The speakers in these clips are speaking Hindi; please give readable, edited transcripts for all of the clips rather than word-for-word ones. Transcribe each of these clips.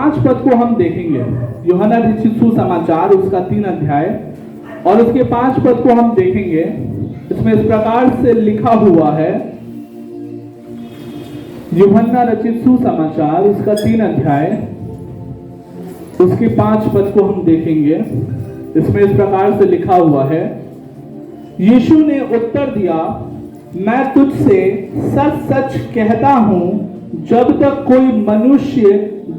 5 पद को हम देखेंगे। यूहन्ना रचित सुसमाचार उसका 3 अध्याय और उसके 5 पद को हम देखेंगे। इसमें इस प्रकार से लिखा हुआ है, यूहन्ना रचित सुसमाचार उसका 3 अध्याय उसके 5 पद को हम देखेंगे। इसमें इस प्रकार से लिखा हुआ है, यीशु ने उत्तर दिया, मैं तुझसे सच सच कहता हूं, जब तक कोई मनुष्य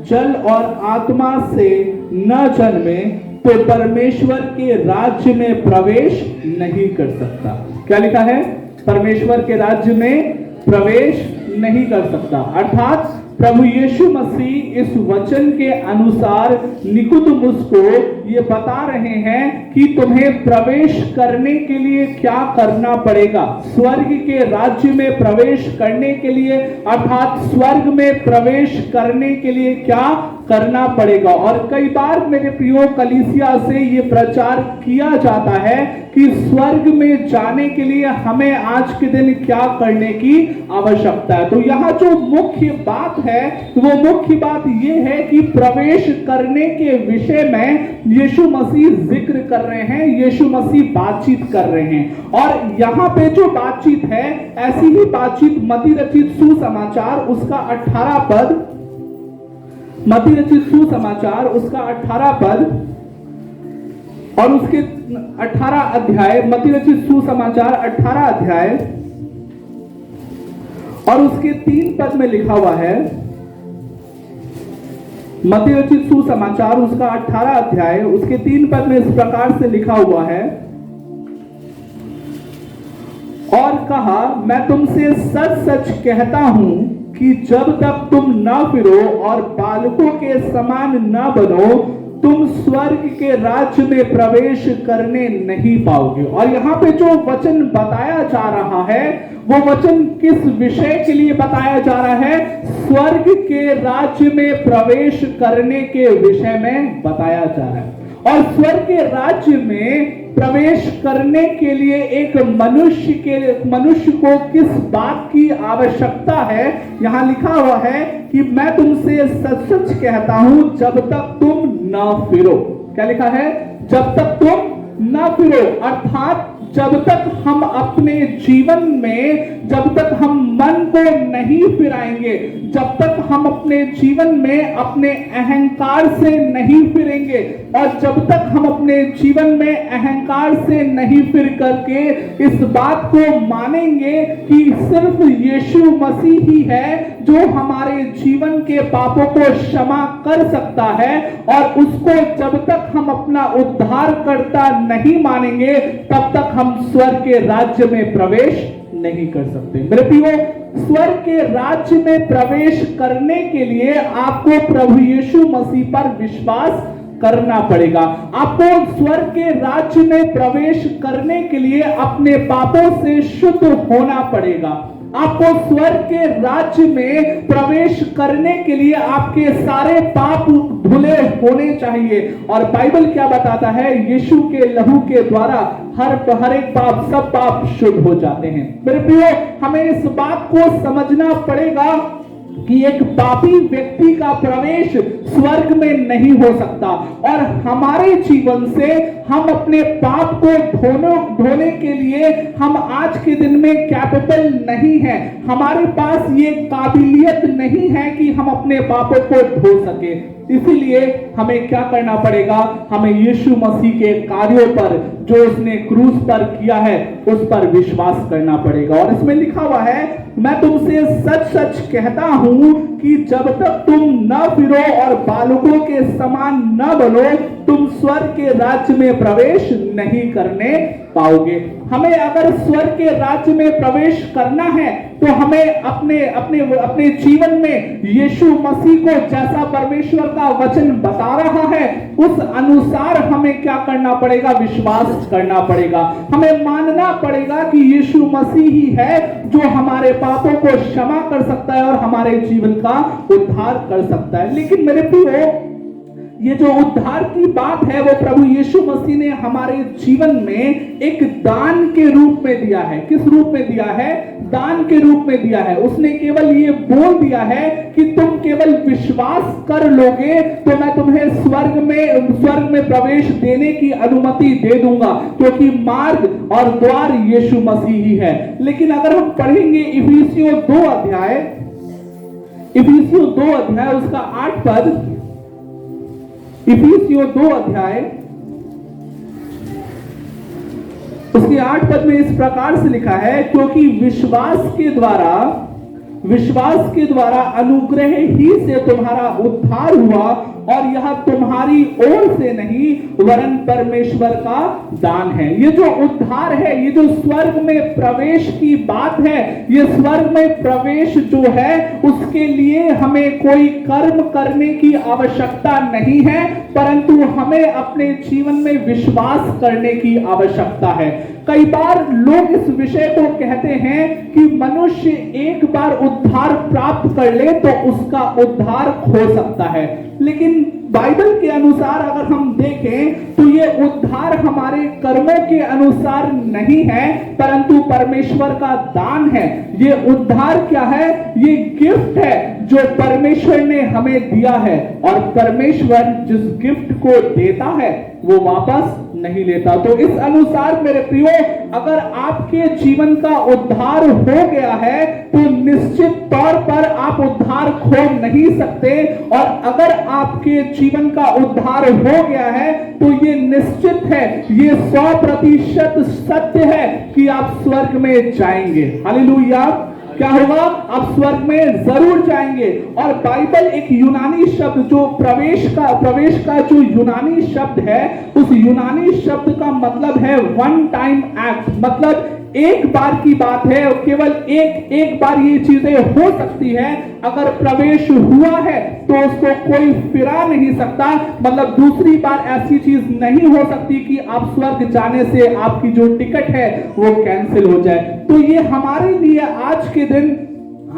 जल और आत्मा से न जन्मे तो परमेश्वर के राज्य में प्रवेश नहीं कर सकता। क्या लिखा है? परमेश्वर के राज्य में प्रवेश नहीं कर सकता। अर्थात प्रभु यीशु मसीह इस वचन के अनुसार निकोदेमुस को ये बता रहे हैं कि तुम्हें प्रवेश करने के लिए क्या करना पड़ेगा। स्वर्ग के राज्य में प्रवेश करने के लिए, अर्थात स्वर्ग में प्रवेश करने के लिए क्या करना पड़ेगा। और कई बार मेरे प्रियो कलीसिया से ये प्रचार किया जाता है कि स्वर्ग में जाने के लिए हमें आज के दिन क्या करने की आवश्यकता है। तो यहाँ जो मुख्य बात है, वो मुख्य बात ये है कि प्रवेश करने के विषय में यीशु मसीह जिक्र कर रहे हैं, यीशु मसीह बातचीत कर रहे हैं। और यहाँ पे जो बातचीत है, ऐसी ही बातचीत मत्ती रचित सुसमाचार उसका 18 पद, मत्ती रचित सुसमाचार उसका 18 पद और उसके 18 अध्याय, मत्ती रचित सुसमाचार 18 अध्याय और उसके 3 पद में लिखा हुआ है। मत्ती रचित सुसमाचार उसका 18 अध्याय उसके 3 पद में इस प्रकार से लिखा हुआ है, और कहा, मैं तुमसे सच सच कहता हूं कि जब तक तुम न फिरो और बालकों के समान न बनो, तुम स्वर्ग के राज्य में प्रवेश करने नहीं पाओगे। और यहाँ पे जो वचन बताया जा रहा है, वो वचन किस विषय के लिए बताया जा रहा है? स्वर्ग के राज्य में प्रवेश करने के विषय में बताया जा रहा है। और स्वर्ग के राज्य में प्रवेश करने के लिए एक मनुष्य को किस बात की आवश्यकता है? यहां लिखा हुआ है कि मैं तुमसे सच सच कहता हूं, जब तक तुम न फिरो। क्या लिखा है? जब तक तुम न फिरो, अर्थात जब तक हम अपने जीवन में, जब तक हम मन को नहीं फिराएंगे, जब तक हम अपने जीवन में अपने अहंकार से नहीं फिरेंगे, और जब तक हम अपने जीवन में अहंकार से नहीं फिर करके इस बात को मानेंगे कि सिर्फ यीशु मसीह ही है जो हमारे जीवन के पापों को क्षमा कर सकता है, और उसको जब तक हम अपना उद्धारकर्ता नहीं मानेंगे, तब तक हम स्वर्ग के राज्य में प्रवेश नहीं कर सकते। मेरे प्रियो, स्वर्ग के राज्य में प्रवेश करने के लिए आपको प्रभु यीशु मसीह पर विश्वास करना पड़ेगा। आपको स्वर्ग के राज्य में प्रवेश करने के लिए अपने पापों से शुद्ध होना पड़ेगा। आपको स्वर्ग के राज्य में प्रवेश करने के लिए आपके सारे पाप धुले होने चाहिए। और बाइबल क्या बताता है? यीशु के लहू के द्वारा हर एक पाप, सब पाप शुद्ध हो जाते हैं। मेरे प्रियो, हमें इस बात को समझना पड़ेगा कि एक पापी व्यक्ति का प्रवेश स्वर्ग में नहीं हो सकता, और हमारे जीवन से हम अपने पाप को धोने के लिए हम आज के दिन में कैपेबल नहीं है। हमारे पास ये काबिलियत नहीं है कि हम अपने पापों को धो सके। इसीलिए हमें क्या करना पड़ेगा? हमें यीशु मसीह के कार्यों पर, जो उसने क्रूस पर किया है, उस पर विश्वास करना पड़ेगा। और इसमें लिखा हुआ है, मैं तुमसे सच सच कहता हूं कि जब तक तुम न फिरो और बालकों के समान न बनो, तुम स्वर्ग के राज्य में प्रवेश नहीं करने पाओगे। हमें अगर स्वर्ग के राज्य में प्रवेश करना है, तो हमें अपने जीवन में यीशु मसीह को, जैसा परमेश्वर का वचन बता रहा है, उस अनुसार हमें क्या करना पड़ेगा? विश्वास करना पड़ेगा। हमें मानना पड़ेगा कि यीशु मसीह ही है जो हमारे पापों को क्षमा कर सकता है और हमारे जीवन का उद्धार कर सकता है। लेकिन मेरे प्रियो, ये जो उद्धार की बात है, वो प्रभु यीशु मसीह ने हमारे जीवन में एक दान के रूप में दिया है। किस रूप में दिया है? दान के रूप में दिया है। उसने केवल ये बोल दिया है कि तुम केवल विश्वास कर लोगे तो मैं तुम्हें स्वर्ग में प्रवेश देने की अनुमति दे दूंगा, क्योंकि मार्ग और द्वार यीशु मसीह ही है। लेकिन अगर हम पढ़ेंगे इफिसियों 2 अध्याय उसका 8 पद, इफिसियों 2 अध्याय उसके 8 पद में इस प्रकार से लिखा है, क्योंकि विश्वास के द्वारा अनुग्रह ही से तुम्हारा उद्धार हुआ, और यह तुम्हारी ओर से नहीं वरन परमेश्वर का दान है। ये जो उद्धार है, ये जो स्वर्ग में प्रवेश की बात है, ये स्वर्ग में प्रवेश जो है उसके लिए हमें कोई कर्म करने की आवश्यकता नहीं है, परंतु हमें अपने जीवन में विश्वास करने की आवश्यकता है। कई बार लोग इस विषय को कहते हैं कि मनुष्य एक बार उद्धार प्राप्त कर ले तो उसका उद्धार हो सकता है, लेकिन बाइबल के अनुसार अगर हम देखें तो ये उद्धार हमारे कर्मों के अनुसार नहीं है, परंतु परमेश्वर का दान है। ये उद्धार क्या है? ये गिफ्ट है जो परमेश्वर ने हमें दिया है, और परमेश्वर जिस गिफ्ट को देता है वो वापस नहीं लेता। तो इस अनुसार मेरे प्रियो, अगर आपके जीवन का उद्धार हो गया है तो निश्चित तौर पर आप उद्धार खो नहीं सकते, और अगर आपके जीवन का उद्धार हो गया है तो ये निश्चित है, ये 100% सत्य है कि आप स्वर्ग में जाएंगे। हालेलुया। क्या होगा? आप स्वर्ग में जरूर जाएंगे। और बाइबल एक यूनानी शब्द जो प्रवेश का जो यूनानी शब्द है, उस यूनानी शब्द का मतलब है वन टाइम एक्ट, मतलब एक बार की बात है, केवल एक बार ये चीजें हो सकती है। अगर प्रवेश हुआ है तो उसको कोई फिरा नहीं सकता, मतलब दूसरी बार ऐसी चीज नहीं हो सकती कि आप स्वर्ग जाने से आपकी जो टिकट है वो कैंसिल हो जाए। तो ये हमारे लिए आज के दिन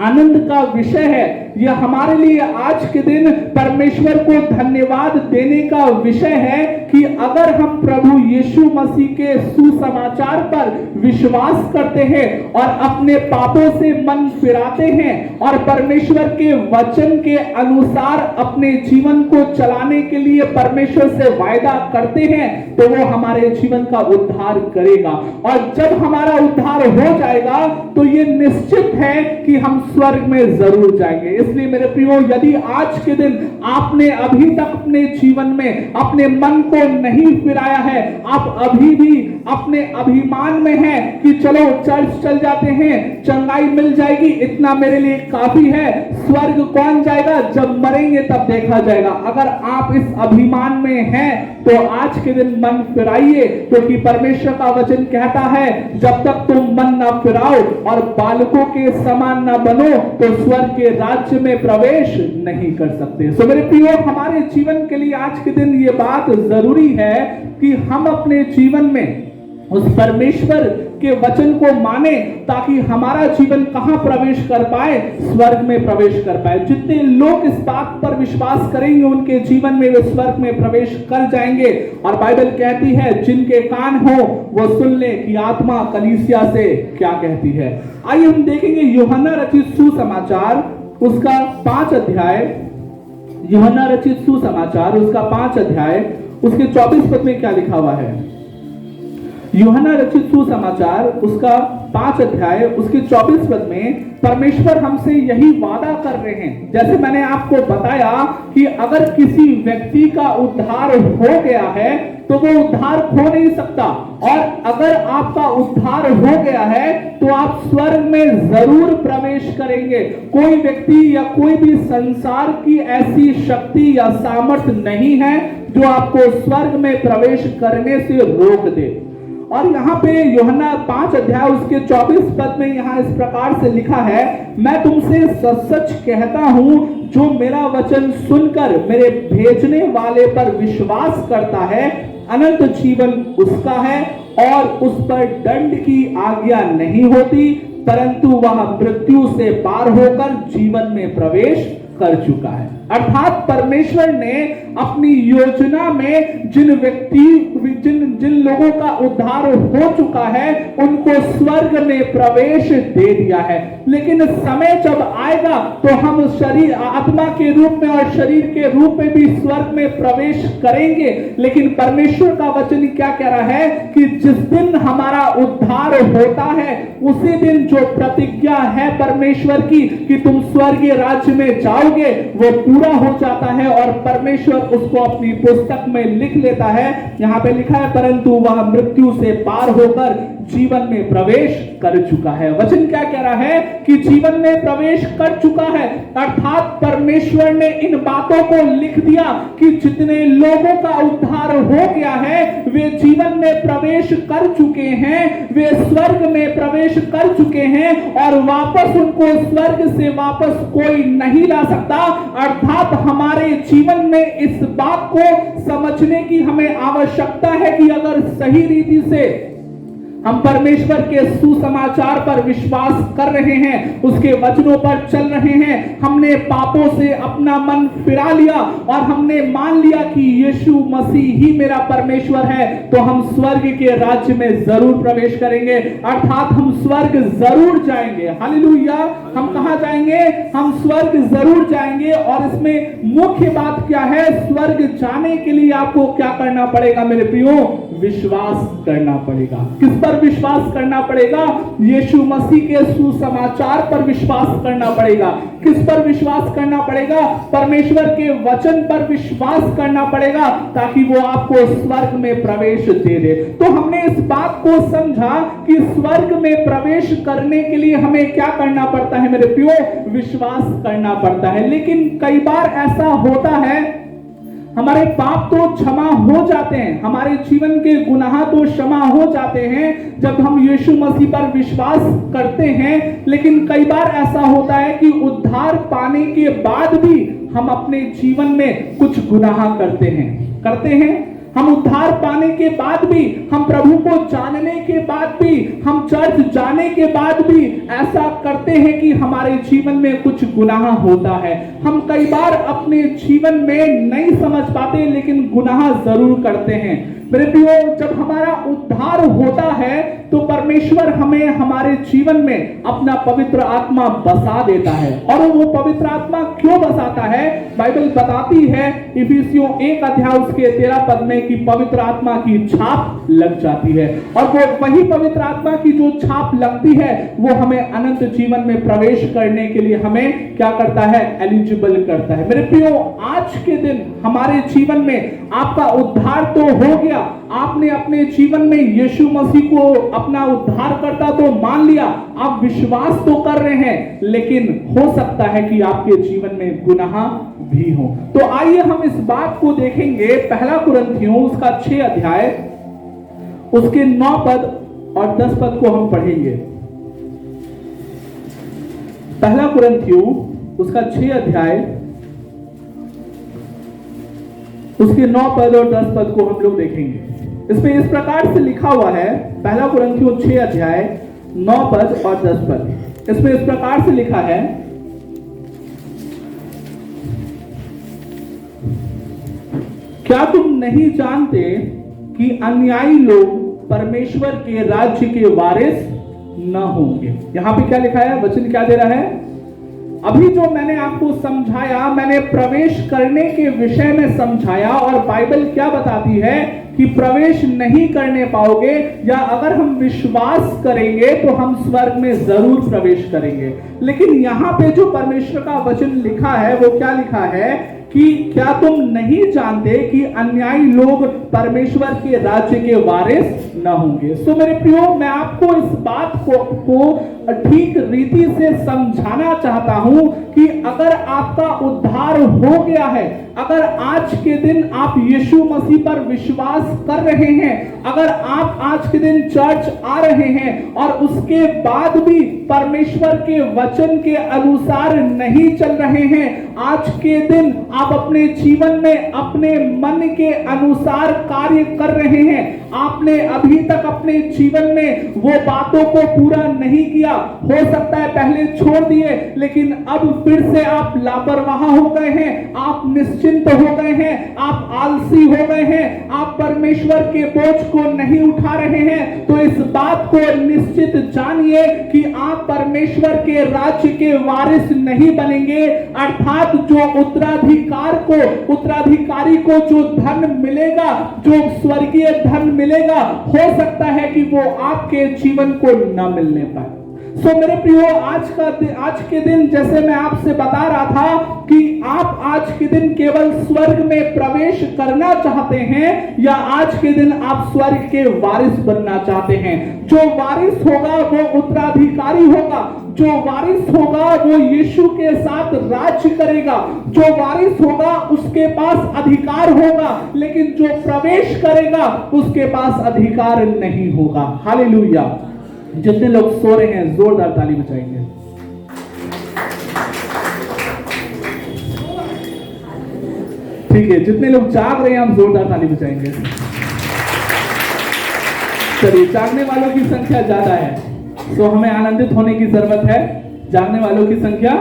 आनंद का विषय है। यह हमारे लिए आज के दिन परमेश्वर को धन्यवाद देने का विषय है कि अगर हम प्रभु यीशु मसीह के सुसमाचार पर विश्वास करते हैं और अपने पापों से मन फिराते हैं और परमेश्वर के वचन के अनुसार अपने जीवन को चलाने के लिए परमेश्वर से वायदा करते हैं, तो वो हमारे जीवन का उद्धार करेगा। और जब हमारा उद्धार हो जाएगा तो ये निश्चित है कि हम स्वर्ग में जरूर जाएंगे। इसलिए मेरे प्रियो, यदि आज के दिन आपने अभी तक अपने जीवन में अपने मन को नहीं फिराया है, आप अभी भी अपने अभिमान में हैं कि चलो चर्च चल जाते हैं, चंगाई मिल जाएगी, इतना मेरे लिए काफी है, स्वर्ग कौन जाएगा, जब मरेंगे तब देखा जाएगा। अगर आप इस अभिमान में हैं तो आज के दिन मन फिराइए, क्योंकि परमेश्वर का वचन कहता है जब तक तुम मन ना फिराओ और बालकों के समान ना बनो तो स्वर्ग के राज्य में प्रवेश नहीं कर सकते। सो मेरे प्रियो, हमारे जीवन के लिए आज के दिन ये बात जरूरी है कि हम अपने जीवन में उस परमेश्वर के वचन को माने, ताकि हमारा जीवन कहां प्रवेश कर पाए? स्वर्ग में प्रवेश कर पाए। जितने लोग इस बात पर विश्वास करेंगे उनके जीवन में वे स्वर्ग में प्रवेश कर जाएंगे। और बाइबल कहती है जिनके कान हो वो सुन ले कि आत्मा कलीसिया से क्या कहती है। आइए हम देखेंगे यूहन्ना रचित सुसमाचार उसका 5 अध्याय, यूहन्ना रचित सुसमाचार उसका 5 अध्याय उसके 24 पद में क्या लिखा हुआ है। यूहन्ना रचित सुसमाचार उसका 5 अध्याय उसके 24 पद में परमेश्वर हमसे यही वादा कर रहे हैं। जैसे मैंने आपको बताया कि अगर किसी व्यक्ति का उद्धार हो गया है तो वो उद्धार खो नहीं सकता, और अगर आपका उद्धार हो गया है तो आप स्वर्ग में जरूर प्रवेश करेंगे। कोई व्यक्ति या कोई भी संसार की ऐसी शक्ति या सामर्थ्य नहीं है जो आपको स्वर्ग में प्रवेश करने से रोक दे। और यहाँ पे यूहन्ना 5 अध्याय उसके 24 पद में यहाँ इस प्रकार से लिखा है, मैं तुमसे सच सच कहता हूं, जो मेरा वचन सुनकर मेरे भेजने वाले पर विश्वास करता है अनंत जीवन उसका है, और उस पर दंड की आज्ञा नहीं होती, परंतु वह मृत्यु से पार होकर जीवन में प्रवेश कर चुका है। अर्थात परमेश्वर ने अपनी योजना में जिन लोगों का उद्धार हो चुका है उनको स्वर्ग में प्रवेश दे दिया है। लेकिन समय जब आएगा तो हम शरीर आत्मा के रूप में और शरीर के रूप में भी स्वर्ग में प्रवेश करेंगे। लेकिन परमेश्वर का वचन क्या कह रहा है कि जिस दिन हमारा उद्धार होता है उसी दिन जो प्रतिज्ञा है परमेश्वर की कि तुम स्वर्गीय राज्य में जाओगे वो पूरा हो जाता है और परमेश्वर उसको अपनी पुस्तक में लिख लेता है। यहां पे लिखा है परंतु वह मृत्यु से पार होकर जीवन में प्रवेश कर चुका है। वचन क्या कह रहा है कि जीवन में प्रवेश कर चुका है, अर्थात परमेश्वर ने इन बातों को लिख दिया कि जितने लोगों का उद्धार हो गया है वे जीवन में प्रवेश कर चुके हैं, वे स्वर्ग में प्रवेश कर चुके हैं और वापस उनको स्वर्ग से वापस कोई नहीं ला सकता। अर्थात हमारे जीवन में इस बात को समझने की हमें आवश्यकता है कि अगर सही रीति से हम परमेश्वर के सुसमाचार पर विश्वास कर रहे हैं, उसके वचनों पर चल रहे हैं, हमने पापों से अपना मन फिरा लिया और हमने मान लिया कि यीशु मसीह ही मेरा परमेश्वर है, तो हम स्वर्ग के राज्य में जरूर प्रवेश करेंगे। अर्थात हम स्वर्ग जरूर जाएंगे। हालेलुया। हम कहां जाएंगे? हम स्वर्ग जरूर जाएंगे। और इसमें मुख्य बात क्या है? स्वर्ग जाने के लिए आपको क्या करना पड़ेगा मेरे प्रियो? विश्वास करना पड़ेगा। किस पर विश्वास करना पड़ेगा? यीशु मसीह के सुसमाचार पर विश्वास करना पड़ेगा। किस पर विश्वास करना पड़ेगा? परमेश्वर के वचन पर विश्वास करना पड़ेगा ताकि वो आपको स्वर्ग में प्रवेश दे दे। तो हमने इस बात को समझा कि स्वर्ग में प्रवेश करने के लिए हमें क्या करना पड़ता है मेरे प्रियो? विश्वास करना पड़ता है। लेकिन कई बार ऐसा होता है हमारे पाप तो क्षमा हो जाते हैं, हमारे जीवन के गुनाह तो क्षमा हो जाते हैं जब हम यीशु मसीह पर विश्वास करते हैं। लेकिन कई बार ऐसा होता है कि उद्धार पाने के बाद भी हम अपने जीवन में कुछ गुनाह करते हैं। हम उद्धार पाने के बाद भी, हम प्रभु को जानने के बाद भी, हम चर्च जाने के बाद भी ऐसा करते हैं कि हमारे जीवन में कुछ गुनाह होता है। हम कई बार अपने जीवन में नहीं समझ पाते लेकिन गुनाह जरूर करते हैं। मेरे प्रियो, जब हमारा उद्धार होता है तो परमेश्वर हमें हमारे जीवन में अपना पवित्र आत्मा बसा देता है। और वो पवित्र आत्मा क्यों बसाता है? बाइबल बताती है इफिसियों 1 अध्याय उसके 13 पद में कि पवित्र आत्मा की छाप लग जाती है। और वो वही पवित्र आत्मा की जो छाप लगती है वो हमें अनंत जीवन में प्रवेश करने के लिए हमें क्या करता है? एलिजिबल करता है। मेरे प्रियो, आज के दिन हमारे जीवन में आपका उद्धार तो हो गया, आपने अपने जीवन में यीशु मसीह को अपना उद्धारकर्ता तो मान लिया, आप विश्वास तो कर रहे हैं, लेकिन हो सकता है कि आपके जीवन में गुनाह भी हो। तो आइए हम इस बात को देखेंगे। पहला कुरिन्थियों उसका 6 अध्याय उसके 9 पद और 10 पद को हम पढ़ेंगे। पहला कुरिन्थियों उसका 6 अध्याय उसके 9 पद और 10 पद को हम लोग देखेंगे। इसमें इस प्रकार से लिखा हुआ है, पहला कुरिन्थियों 6 अध्याय 9 पद और 10 पद। इसमें इस प्रकार से लिखा है, क्या तुम नहीं जानते कि अन्यायी लोग परमेश्वर के राज्य के वारिस न होंगे? यहां पे क्या लिखा है? वचन क्या दे रहा है? अभी जो मैंने आपको समझाया, मैंने प्रवेश करने के विषय में समझाया और बाइबल क्या बताती है कि प्रवेश नहीं करने पाओगे, या अगर हम विश्वास करेंगे तो हम स्वर्ग में जरूर प्रवेश करेंगे। लेकिन यहां पे जो परमेश्वर का वचन लिखा है वो क्या लिखा है कि क्या तुम नहीं जानते कि अन्यायी लोग परमेश्वर के राज्य के वारिस न होंगे? सो मेरे प्रियो, मैं आपको इस बात को ठीक रीति से समझाना चाहता हूं कि अगर आपका उद्धार हो गया है, अगर आज के दिन आप यीशु मसीह पर विश्वास कर रहे हैं, अगर आप आज के दिन चर्च आ रहे हैं और उसके बाद भी परमेश्वर के वचन के अनुसार नहीं चल रहे हैं, आज के दिन आप अपने जीवन में अपने मन के अनुसार कार्य कर रहे हैं, आपने अभी तक अपने जीवन में वो बातों को पूरा नहीं किया, हो सकता है पहले छोड़ दिए, लेकिन अब फिर से आप लापरवाह हो गए हैं, आप निश्चिंत हो गए हैं, आप आलसी हो गए हैं, आप परमेश्वर के बोझ को नहीं उठा रहे हैं, तो इस बात को निश्चित जानिए कि आप परमेश्वर के राज्य के वारिस नहीं बनेंगे। अर्थात जो उत्तराधिकारी को जो धन मिलेगा, जो स्वर्गीय धन मिलेगा, हो सकता है कि वो आपके जीवन को न मिलने पाए। मेरे प्रियो, आज के दिन जैसे मैं आपसे बता रहा था कि आप आज के दिन केवल स्वर्ग में प्रवेश करना चाहते हैं या आज के दिन आप स्वर्ग के वारिस बनना चाहते हैं। जो वारिस होगा वो उत्तराधिकारी होगा, जो वारिस होगा वो यीशु के साथ राज्य करेगा, जो वारिस होगा उसके पास अधिकार होगा, लेकिन जो प्रवेश करेगा उसके पास अधिकार नहीं होगा। हालेलुया। जितने लोग सो रहे हैं जोरदार ताली बजाएंगे। ठीक है, जितने लोग जाग रहे हैं हम जोरदार ताली बजाएंगे। चलिए, जागने वालों की संख्या ज्यादा है, तो हमें आनंदित होने की जरूरत है। जागने वालों की संख्या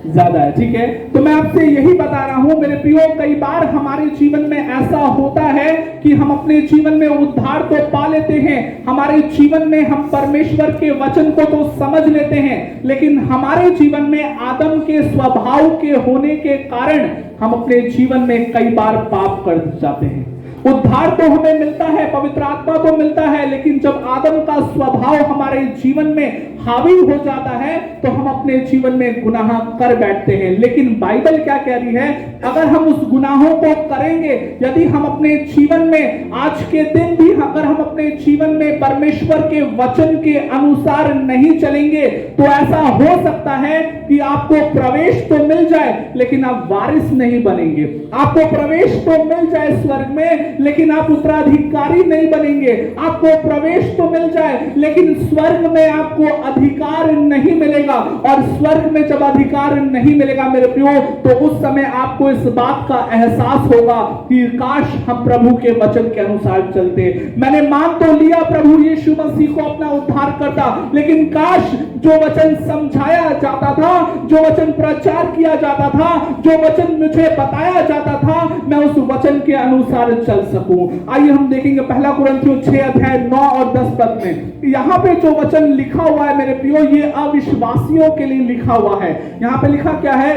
ज्यादा है, ठीक है। तो मैं आपसे यही बता रहा हूं मेरे प्रियो, कई बार हमारे जीवन में ऐसा होता है कि हम अपने जीवन में उद्धार तो पा लेते हैं, हमारे जीवन में हम परमेश्वर के वचन को तो समझ लेते हैं, लेकिन हमारे जीवन में आदम के स्वभाव के होने के कारण हम अपने जीवन में कई बार पाप कर जाते हैं। उद्धार तो हमें मिलता है, पवित्र आत्मा तो मिलता है, लेकिन जब आदम का स्वभाव हमारे जीवन में हावी हो जाता है तो हम अपने जीवन में गुनाह कर बैठते हैं। लेकिन बाइबल क्या कह रही है, अगर हम उस गुनाहों को करेंगे, यदि हम अपने जीवन में आज के दिन भी अगर हम अपने जीवन में परमेश्वर के वचन के अनुसार नहीं चलेंगे, तो ऐसा हो सकता है कि आपको प्रवेश तो मिल जाए लेकिन आप वारिस नहीं बनेंगे। आपको प्रवेश तो मिल जाए स्वर्ग में, लेकिन आप उत्तराधिकारी नहीं बनेंगे। आपको प्रवेश तो मिल जाए लेकिन स्वर्ग में आपको अधिकार नहीं मिलेगा, और स्वर्ग में जब अधिकार नहीं मिलेगा मेरे प्रियो, तो उस समय आपको इस बात का एहसास होगा कि काश हम प्रभु के वचन के अनुसार चलते। मैंने मान तो लिया प्रभु यीशु मसीह को अपना उद्धार करता, लेकिन काश जो वचन समझाया जाता था, जो वचन प्रचार किया जाता था, जो वचन मुझे बताया जाता था, मैं उस वचन के अनुसार चल सकूं। आइए हम देखेंगे पहला कुरिन्थियों 6 अध्याय 9 और 10 पद में। यहां पे जो वचन लिखा हुआ है मेरे प्रियो, ये अविश्वासियों के लिए लिखा हुआ है। यहां पे लिखा क्या है,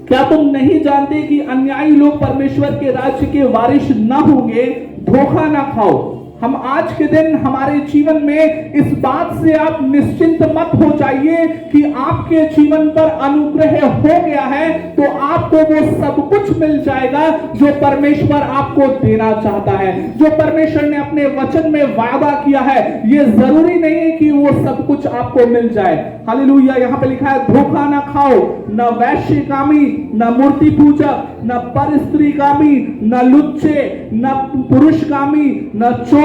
क्या तुम नहीं जानते कि अन्यायी लोग परमेश्वर के राज्य के वारिस न होंगे? धोखा ना खाओ। हम आज के दिन हमारे जीवन में इस बात से आप निश्चिंत मत हो जाइए कि आपके जीवन पर अनुग्रह हो गया है तो आपको वो सब कुछ मिल जाएगा जो परमेश्वर आपको देना चाहता है, जो परमेश्वर ने अपने वचन में वादा किया है। ये जरूरी नहीं है कि वो सब कुछ आपको मिल जाए। हालेलुया। यहाँ पे लिखा है, धोखा ना खाओ, न वैश्यकामी, न मूर्ति पूजक, न परस्त्रीकामी, न लुच्चे, न पुरुषकामी, न चोर,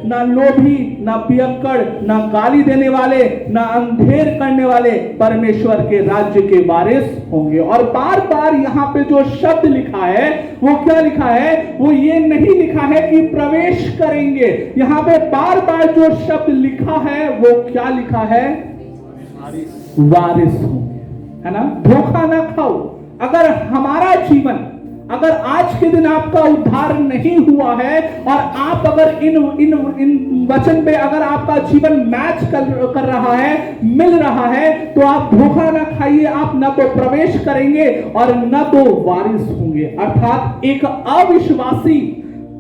न लोभी, न पियक्कड़, न गाली देने वाले, न अंधेर करने वाले परमेश्वर के राज्य के वारिस होंगे। और बार बार यहाँ पे जो शब्द लिखा है वो क्या लिखा है, वो ये नहीं लिखा है कि प्रवेश करेंगे। यहाँ पे बार बार जो शब्द लिखा है वो क्या लिखा है, वारिस होंगे, है ना। धोखा ना खाओ। अगर हमारा जीवन, अगर आज के दिन आपका उद्धार नहीं हुआ है और आप अगर इन वचन पे अगर आपका जीवन मैच कर रहा है, मिल रहा है, तो आप धोखा ना खाइए। आप न तो प्रवेश करेंगे और न तो वारिस होंगे। अर्थात एक अविश्वासी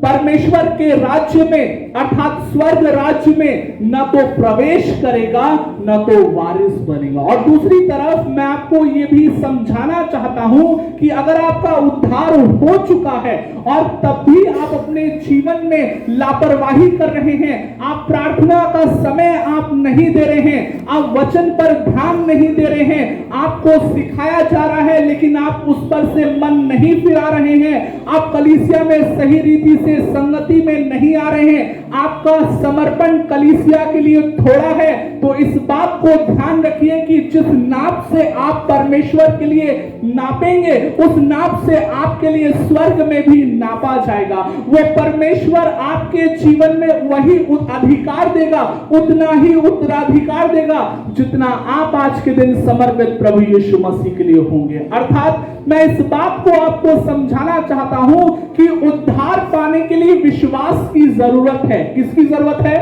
परमेश्वर के राज्य में अर्थात स्वर्ग राज्य में न तो प्रवेश करेगा न तो वारिस बनेगा। और दूसरी तरफ मैं आपको ये भी समझाना चाहता हूं कि अगर आपका उद्धार हो चुका है और तब भी आप अपने जीवन में लापरवाही कर रहे हैं, आप प्रार्थना का समय आप नहीं दे रहे हैं, आप वचन पर ध्यान नहीं दे रहे हैं, आपको सिखाया जा रहा है लेकिन आप उस पर से मन नहीं फिरा रहे हैं, आप कलीसिया में सही रीति से संगति में नहीं आ रहे हैं, आपका समर्पण कलीसिया के लिए थोड़ा है, तो इस बात को ध्यान रखिए कि जिस नाप से आप परमेश्वर के लिए नापेंगे, उस नाप से आपके लिए स्वर्ग में भी नापा जाएगा। वो परमेश्वर आपके जीवन में वही अधिकार देगा, उतना ही उत्तराधिकार देगा जितना आप आज के दिन समर्पित प्रभु यीशु मसीह के लिए होंगे। अर्थात मैं इस बात को आपको समझाना चाहता हूं कि उद्धार पाने के लिए विश्वास की जरूरत है। किसकी जरूरत है?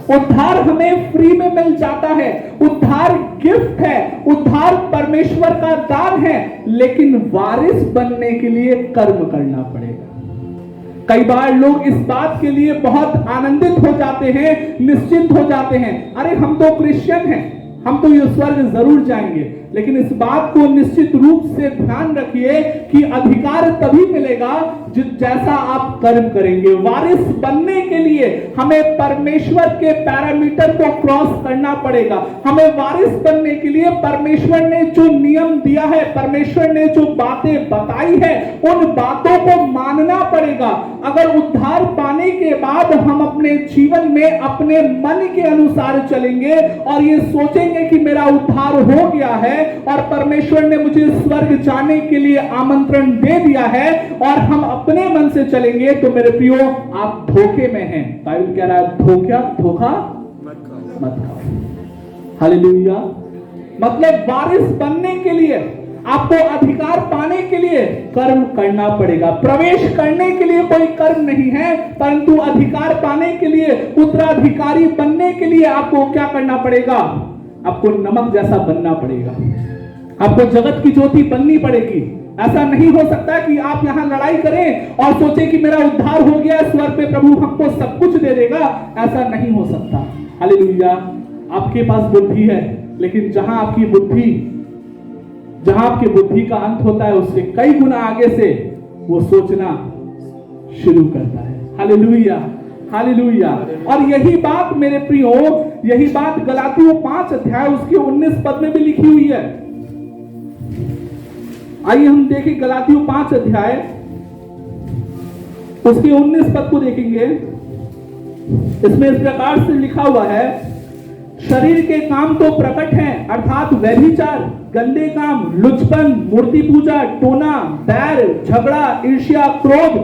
उद्धार हमें फ्री में मिल जाता है, उद्धार गिफ्ट है, उद्धार परमेश्वर का दान है, लेकिन वारिस बनने के लिए कर्म करना पड़ेगा। कई बार लोग इस बात के लिए बहुत आनंदित हो जाते हैं, निश्चिंत हो जाते हैं, अरे हम तो क्रिश्चियन हैं, हम तो ये स्वर्ग जरूर जाएंगे। लेकिन इस बात को निश्चित रूप से ध्यान रखिए कि अधिकार तभी मिलेगा जैसा आप कर्म करेंगे। वारिस बनने के लिए हमें परमेश्वर के पैरामीटर को क्रॉस करना पड़ेगा। हमें वारिस बनने के लिए परमेश्वर ने जो नियम दिया है, परमेश्वर ने जो बातें बताई है, उन बातों को मानना पड़ेगा। अगर उद्धार पाने के बाद हम अपने जीवन में अपने मन के अनुसार चलेंगे और ये सोचेंगे कि मेरा उद्धार हो गया है और परमेश्वर ने मुझे स्वर्ग जाने के लिए आमंत्रण दे दिया है, और हम अपने मन से चलेंगे, तो मेरे प्रियो आप धोखे में हैं। बाइबल कह रहा है धोखा मत खाओ। हालेलुया। मतलब वारिस बनने के लिए, आपको अधिकार पाने के लिए कर्म करना पड़ेगा। प्रवेश करने के लिए कोई कर्म नहीं है, परंतु अधिकार पाने के लिए, उत्तराधिकारी बनने के लिए आपको क्या करना पड़ेगा? आपको नमक जैसा बनना पड़ेगा, आपको जगत की ज्योति बननी पड़ेगी। ऐसा नहीं हो सकता कि आप यहां लड़ाई करें और सोचें कि मेरा उद्धार हो गया, स्वर्ग में प्रभु हमको सब कुछ दे देगा। ऐसा नहीं हो सकता। हालेलुया। आपके पास बुद्धि है, लेकिन जहां आपकी बुद्धि का अंत होता है, उससे कई गुना आगे से वो सोचना शुरू करता है। Hallelujah, hallelujah. और यही बात मेरे प्रियो, यही बात गलातियों 5 अध्याय उसके 19 पद में भी लिखी हुई है। आइए हम देखें गलातियों 5 अध्याय उसके 19 पद को देखेंगे। इसमें इस प्रकार से लिखा हुआ है, शरीर के काम तो प्रकट हैं, अर्थात व्यभिचार, गंदे काम, लुचपन, मूर्ति पूजा, टोना, बैर, झगड़ा, ईर्ष्या, क्रोध,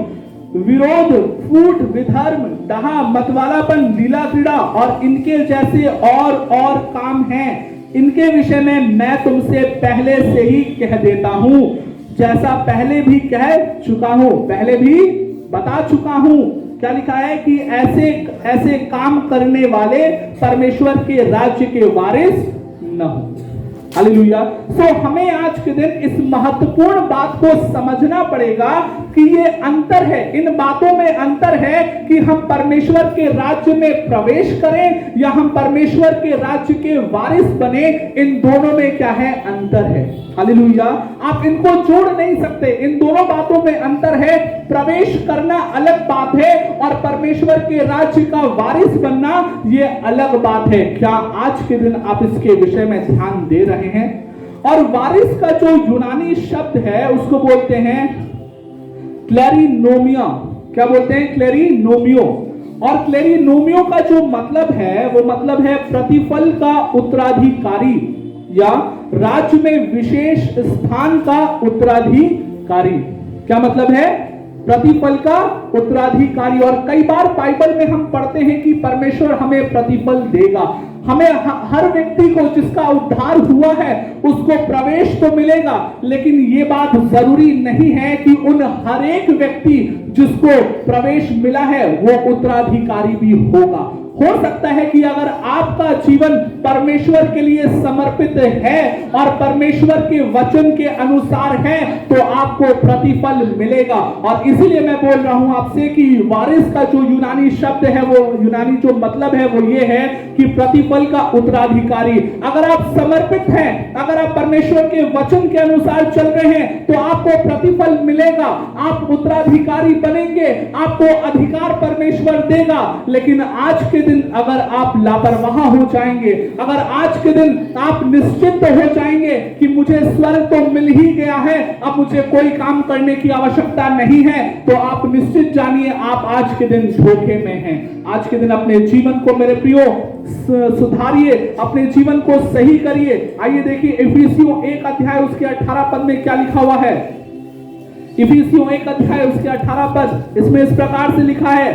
विरोध, फूट, विधर्म, डहा, मतवालापन, लीला क्रीड़ा और इनके जैसे और काम हैं। इनके विषय में मैं तुमसे पहले से ही कह देता हूं, जैसा पहले भी कह चुका हूं, पहले भी बता चुका हूं। क्या लिखा है कि ऐसे काम करने वाले परमेश्वर के राज्य के वारिस न हो। हालेलुया। सो हमें आज के दिन इस महत्वपूर्ण बात को समझना पड़ेगा कि ये अंतर है, इन बातों में अंतर है कि हम परमेश्वर के राज्य में प्रवेश करें या हम परमेश्वर के राज्य के वारिस बने। इन दोनों में क्या है? अंतर है। हालेलुया। आप इनको जोड़ नहीं सकते, इन दोनों बातों में अंतर है। प्रवेश करना अलग बात है और परमेश्वर के राज्य का वारिस बनना ये अलग बात है। क्या आज के दिन आप इसके विषय में ध्यान दे रहे हैं? और वारिस का जो यूनानी शब्द है उसको बोलते हैं क्लेरिनोमिया। क्या बोलते हैं? क्लेरिनोमियो। और क्लेरिनोमियो का जो मतलब है वो मतलब है प्रतिफल का उत्तराधिकारी या राज्य में विशेष स्थान का उत्तराधिकारी। क्या मतलब है? प्रतिफल का उत्तराधिकारी। और कई बार बाइबल में हम पढ़ते हैं कि परमेश्वर हमें प्रतिफल देगा। हमें हर व्यक्ति को जिसका उद्धार हुआ है उसको प्रवेश तो मिलेगा, लेकिन ये बात जरूरी नहीं है कि उन हर एक व्यक्ति जिसको प्रवेश मिला है वो उत्तराधिकारी भी होगा। हो सकता है कि अगर आपका जीवन परमेश्वर के लिए समर्पित है और परमेश्वर के वचन के अनुसार है तो आपको प्रतिफल मिलेगा। और इसीलिए मैं बोल रहा हूं आपसे कि वारिस का जो यूनानी शब्द है, वो यूनानी जो मतलब है वो ये है कि प्रतिफल का उत्तराधिकारी। अगर आप समर्पित हैं, अगर आप परमेश्वर के वचन के अनुसार चल रहे हैं तो आपको प्रतिफल मिलेगा, आप उत्तराधिकारी बनेंगे, आपको अधिकार परमेश्वर देगा। लेकिन आज के दिन अगर आप लापरवाह हो जाएंगे, अगर आज के दिन आप निश्चिंत हो जाएंगे कि मुझे स्वर्ग तो मिल ही गया है, अब मुझे कोई काम करने की आवश्यकता नहीं है, तो आप निश्चित जानिए आप आज के दिन धोखे में हैं। आज के दिन अपने जीवन को मेरे प्रियो सुधारिए, अपने जीवन को सही करिए। आइए देखिए इफिसियों 1 अध्याय उसके 18 पद में क्या लिखा हुआ है। इफिसियों 1 अध्याय उसके 18 पद, इसमें इस प्रकार से लिखा है,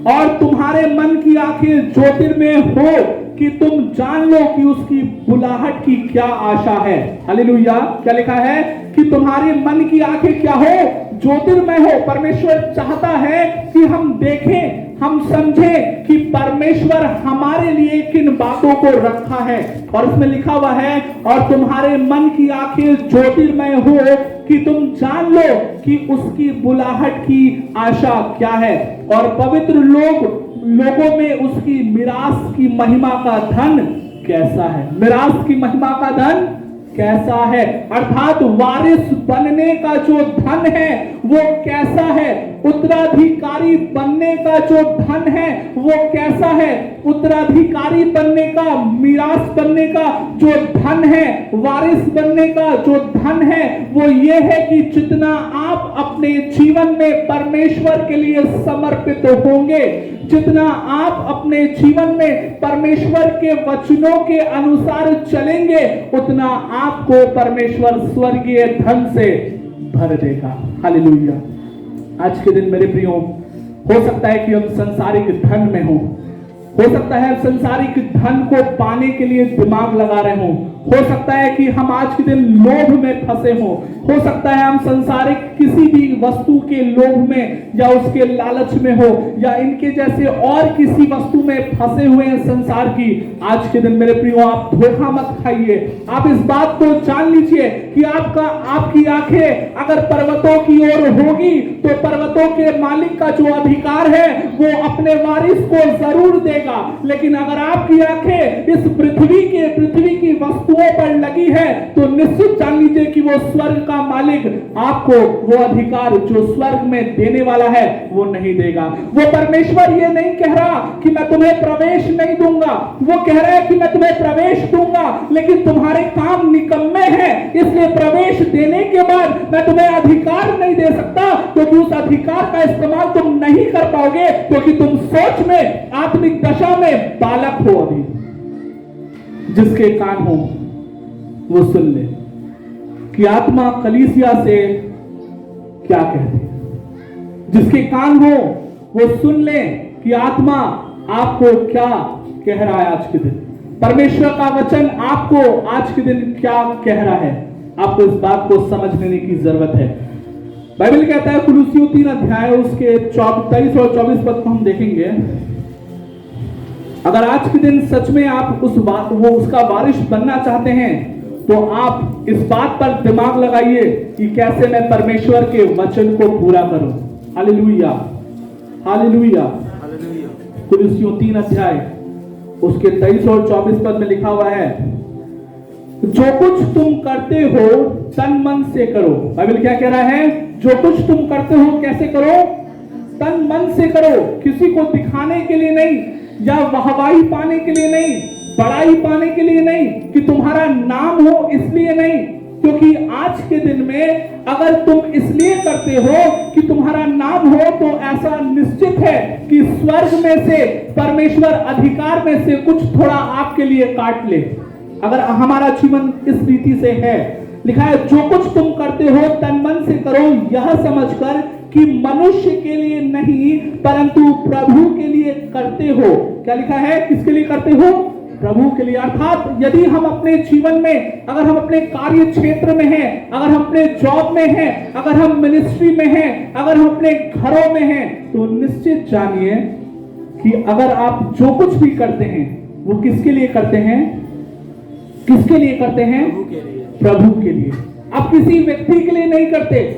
और तुम्हारे मन की आंखें ज्योतिर्मय हो कि तुम जान लो कि उसकी बुलाहट की क्या आशा है। हालेलुया। क्या लिखा है कि तुम्हारे मन की आंखें क्या हो, ज्योतिर्मय हो। परमेश्वर चाहता है कि हम देखें, हम समझें कि परमेश्वर हमारे लिए किन बातों को रखा है। और इसमें लिखा हुआ है, और तुम्हारे मन की आंखें ज्योतिर्मय हो कि तुम जान लो कि उसकी बुलाहट की आशा क्या है, और पवित्र लोगों में उसकी मिरास की महिमा का धन कैसा है। मिरास की महिमा का धन कैसा है, अर्थात वारिस बनने का जो धन है वो कैसा है, उत्तराधिकारी बनने का जो धन है वो कैसा है, उत्तराधिकारी बनने का, मिरास बनने का जो धन है, वारिस बनने का जो धन है, वो ये है कि जितना आप अपने जीवन में परमेश्वर के लिए समर्पित होंगे, जितना आप अपने जीवन में परमेश्वर के वचनों के अनुसार चलेंगे, उतना आपको परमेश्वर स्वर्गीय धन से भर देगा। हालेलुया। आज के दिन मेरे प्रियो, हो सकता है कि हम संसारिक धन में हो सकता है संसारिक धन को पाने के लिए दिमाग लगा रहे हो सकता है कि हम आज के दिन लोभ में फंसे हो सकता है हम संसारिक किसी भी वस्तु के लोभ में या उसके लालच में हो या इनके जैसे और किसी वस्तु में फंसे हुए हैं संसार की। आज के दिन मेरे प्रियो, आप धोखा मत खाइए। आप इस बात को जान लीजिए कि आपकी आंखें अगर पर्वतों की ओर होगी तो पर्वतों के मालिक का जो अधिकार है वो अपने वारिस को जरूर देगा, लेकिन अगर आपकी आंखें इस पृथ्वी की वस्तुओं पर लगी है तो निश्चित जान लीजिए कि वो स्वर्ग का मालिक आपको वो अधिकार जो स्वर्ग में देने वाला है वो नहीं देगा। वो परमेश्वर ये नहीं कह रहा कि मैं तुम्हें प्रवेश नहीं दूंगा, वो कह रहा है कि मैं तुम्हें प्रवेश दूंगा, लेकिन तुम्हारे काम निकम्मे हैं, इसलिए प्रवेश देने के बाद मैं तुम्हें अधिकार नहीं दे सकता, क्योंकि उस अधिकार का इस्तेमाल तुम नहीं कर पाओगे, क्योंकि तुम सोच में, आत्मिक दशा में बालक हो। अभी जिसके कान हो वो सुन ले कि आत्मा कलीसिया से क्या कहती है। जिसके कान हो वो सुन ले कि आत्मा आपको क्या कह रहा है। आज के दिन परमेश्वर का वचन आपको आज के दिन क्या कह रहा है, आपको इस बात को समझ लेने की जरूरत है। बाइबल कहता है कुलुसियों 3 अध्याय उसके 23 और 24 पद को हम देखेंगे। अगर आज के दिन सच में आप उसका वारिस बनना चाहते हैं तो आप इस बात पर दिमाग लगाइए कि कैसे मैं परमेश्वर के वचन को पूरा करूं। Hallelujah, hallelujah. कुलुसियों 3 अध्याय उसके 23 और 24 पद में लिखा हुआ है, जो कुछ तुम करते हो तन मन से करो। बाइबल क्या कह रहा है? जो कुछ तुम करते हो कैसे करो? तन मन से करो, किसी को दिखाने के लिए नहीं या वाहवाही पाने के लिए नहीं, बड़ाई पाने के लिए नहीं, कि तुम्हारा नाम हो इसलिए नहीं, क्योंकि आज के दिन में अगर तुम इसलिए करते हो कि तुम्हारा नाम हो तो ऐसा निश्चित है कि स्वर्ग में से परमेश्वर अधिकार में से कुछ थोड़ा आपके लिए काट ले। अगर हमारा जीवन इस रीति से है, लिखा है जो कुछ तुम करते हो तन मन से करो, यह समझकर कि मनुष्य के लिए नहीं परंतु प्रभु के लिए करते हो। क्या लिखा है? किसके लिए करते हो? प्रभु के लिए। अर्थात यदि हम अपने जीवन में, अगर हम अपने कार्य क्षेत्र में हैं, अगर हम अपने जॉब में हैं, अगर हम मिनिस्ट्री में हैं, अगर हम अपने घरों में हैं, तो निश्चित जानिए कि अगर आप जो कुछ भी करते हैं वो किसके लिए करते हैं? किसके लिए करते हैं? प्रभु के लिए। आप किसी व्यक्ति के लिए नहीं करते।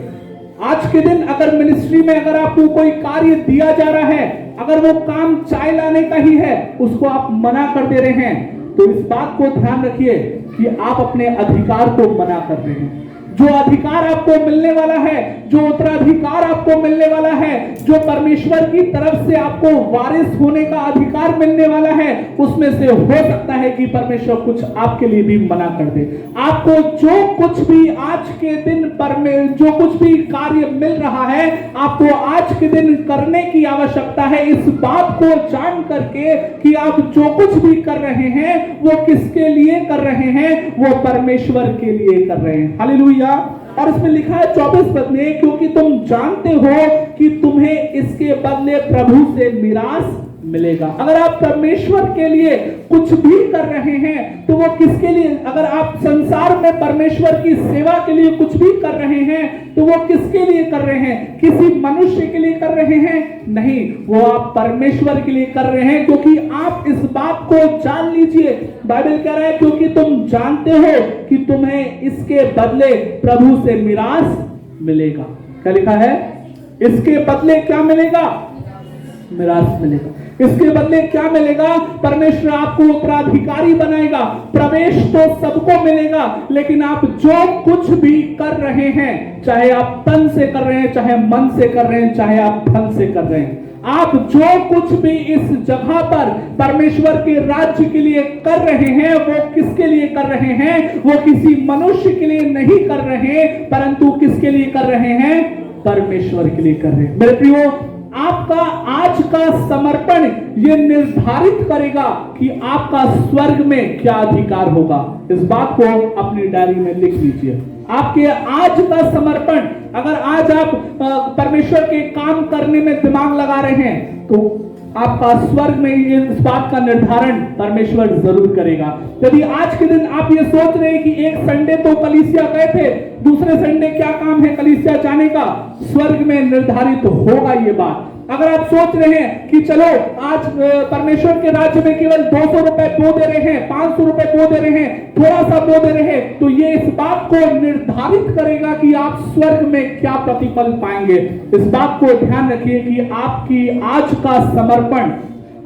आज के दिन अगर मिनिस्ट्री में अगर आपको कोई कार्य दिया जा रहा है, अगर वो काम चाय लाने का ही है, उसको आप मना कर दे रहे हैं, तो इस बात को ध्यान रखिए कि आप अपने अधिकार को मना कर रहे हैं। जो अधिकार आपको मिलने वाला है, जो उत्तराधिकार आपको मिलने वाला है, जो परमेश्वर की तरफ से आपको वारिस होने का अधिकार मिलने वाला है, उसमें से हो सकता है कि परमेश्वर कुछ आपके लिए भी मना कर दे। आपको जो कुछ भी आज के दिन जो कुछ भी कार्य मिल रहा है, आपको आज के दिन करने की आवश्यकता है इस बात को जान करके कि आप जो कुछ भी कर रहे हैं वो किसके लिए कर रहे हैं, वो परमेश्वर के लिए कर रहे हैं। हालेलुया। और इसमें लिखा है 24 पद में, क्योंकि तुम जानते हो कि तुम्हें इसके बदले प्रभु से मीरास मिलेगा। अगर आप परमेश्वर के लिए कुछ भी कर रहे हैं तो वो किसके लिए? अगर आप संसार में परमेश्वर की सेवा के लिए कुछ भी कर रहे हैं तो वो किसके लिए कर रहे हैं? किसी मनुष्य के लिए कर रहे हैं? नहीं, वो आप परमेश्वर के लिए कर रहे हैं। क्योंकि आप इस बात को जान लीजिए, बाइबल कह रहा है क्योंकि तुम जानते हो कि तुम्हें इसके बदले प्रभु से मीरास मिलेगा। क्या लिखा है? इसके बदले क्या मिलेगा? मीरास मिलेगा। इसके बदले क्या मिलेगा? परमेश्वर आपको उत्तराधिकारी बनाएगा। प्रवेश तो सबको मिलेगा, लेकिन आप जो कुछ भी कर रहे हैं, चाहे आप तन से कर रहे हैं, चाहे मन से कर रहे हैं, चाहे आप धन से कर रहे हैं, आप जो कुछ भी इस जगह पर परमेश्वर के राज्य के लिए कर रहे हैं, वो किसके लिए कर रहे हैं? वो किसी मनुष्य के लिए नहीं कर रहे, परंतु किसके लिए कर रहे हैं? परमेश्वर के लिए कर रहे हैं। मेरे प्रियो, आपका आज का समर्पण यह निर्धारित करेगा कि आपका स्वर्ग में क्या अधिकार होगा। इस बात को अपनी डायरी में लिख लीजिए। आपके आज का समर्पण, अगर आज आप परमेश्वर के काम करने में दिमाग लगा रहे हैं तो आपका स्वर्ग में इस बात का निर्धारण परमेश्वर जरूर करेगा। यदि आज के दिन आप ये सोच रहे हैं कि एक संडे तो कलीसिया गए थे, दूसरे संडे क्या काम है कलीसिया जाने का, स्वर्ग में निर्धारित होगा ये बात। अगर आप सोच रहे हैं कि चलो आज परमेश्वर के राज्य में केवल 200 रुपए बो दे रहे हैं, 500 रुपए बो दे रहे हैं, थोड़ा सा बो दे रहे हैं, तो ये इस बात को निर्धारित करेगा कि आप स्वर्ग में क्या प्रतिफल पाएंगे। इस बात को ध्यान रखिए कि आपकी आज का समर्पण,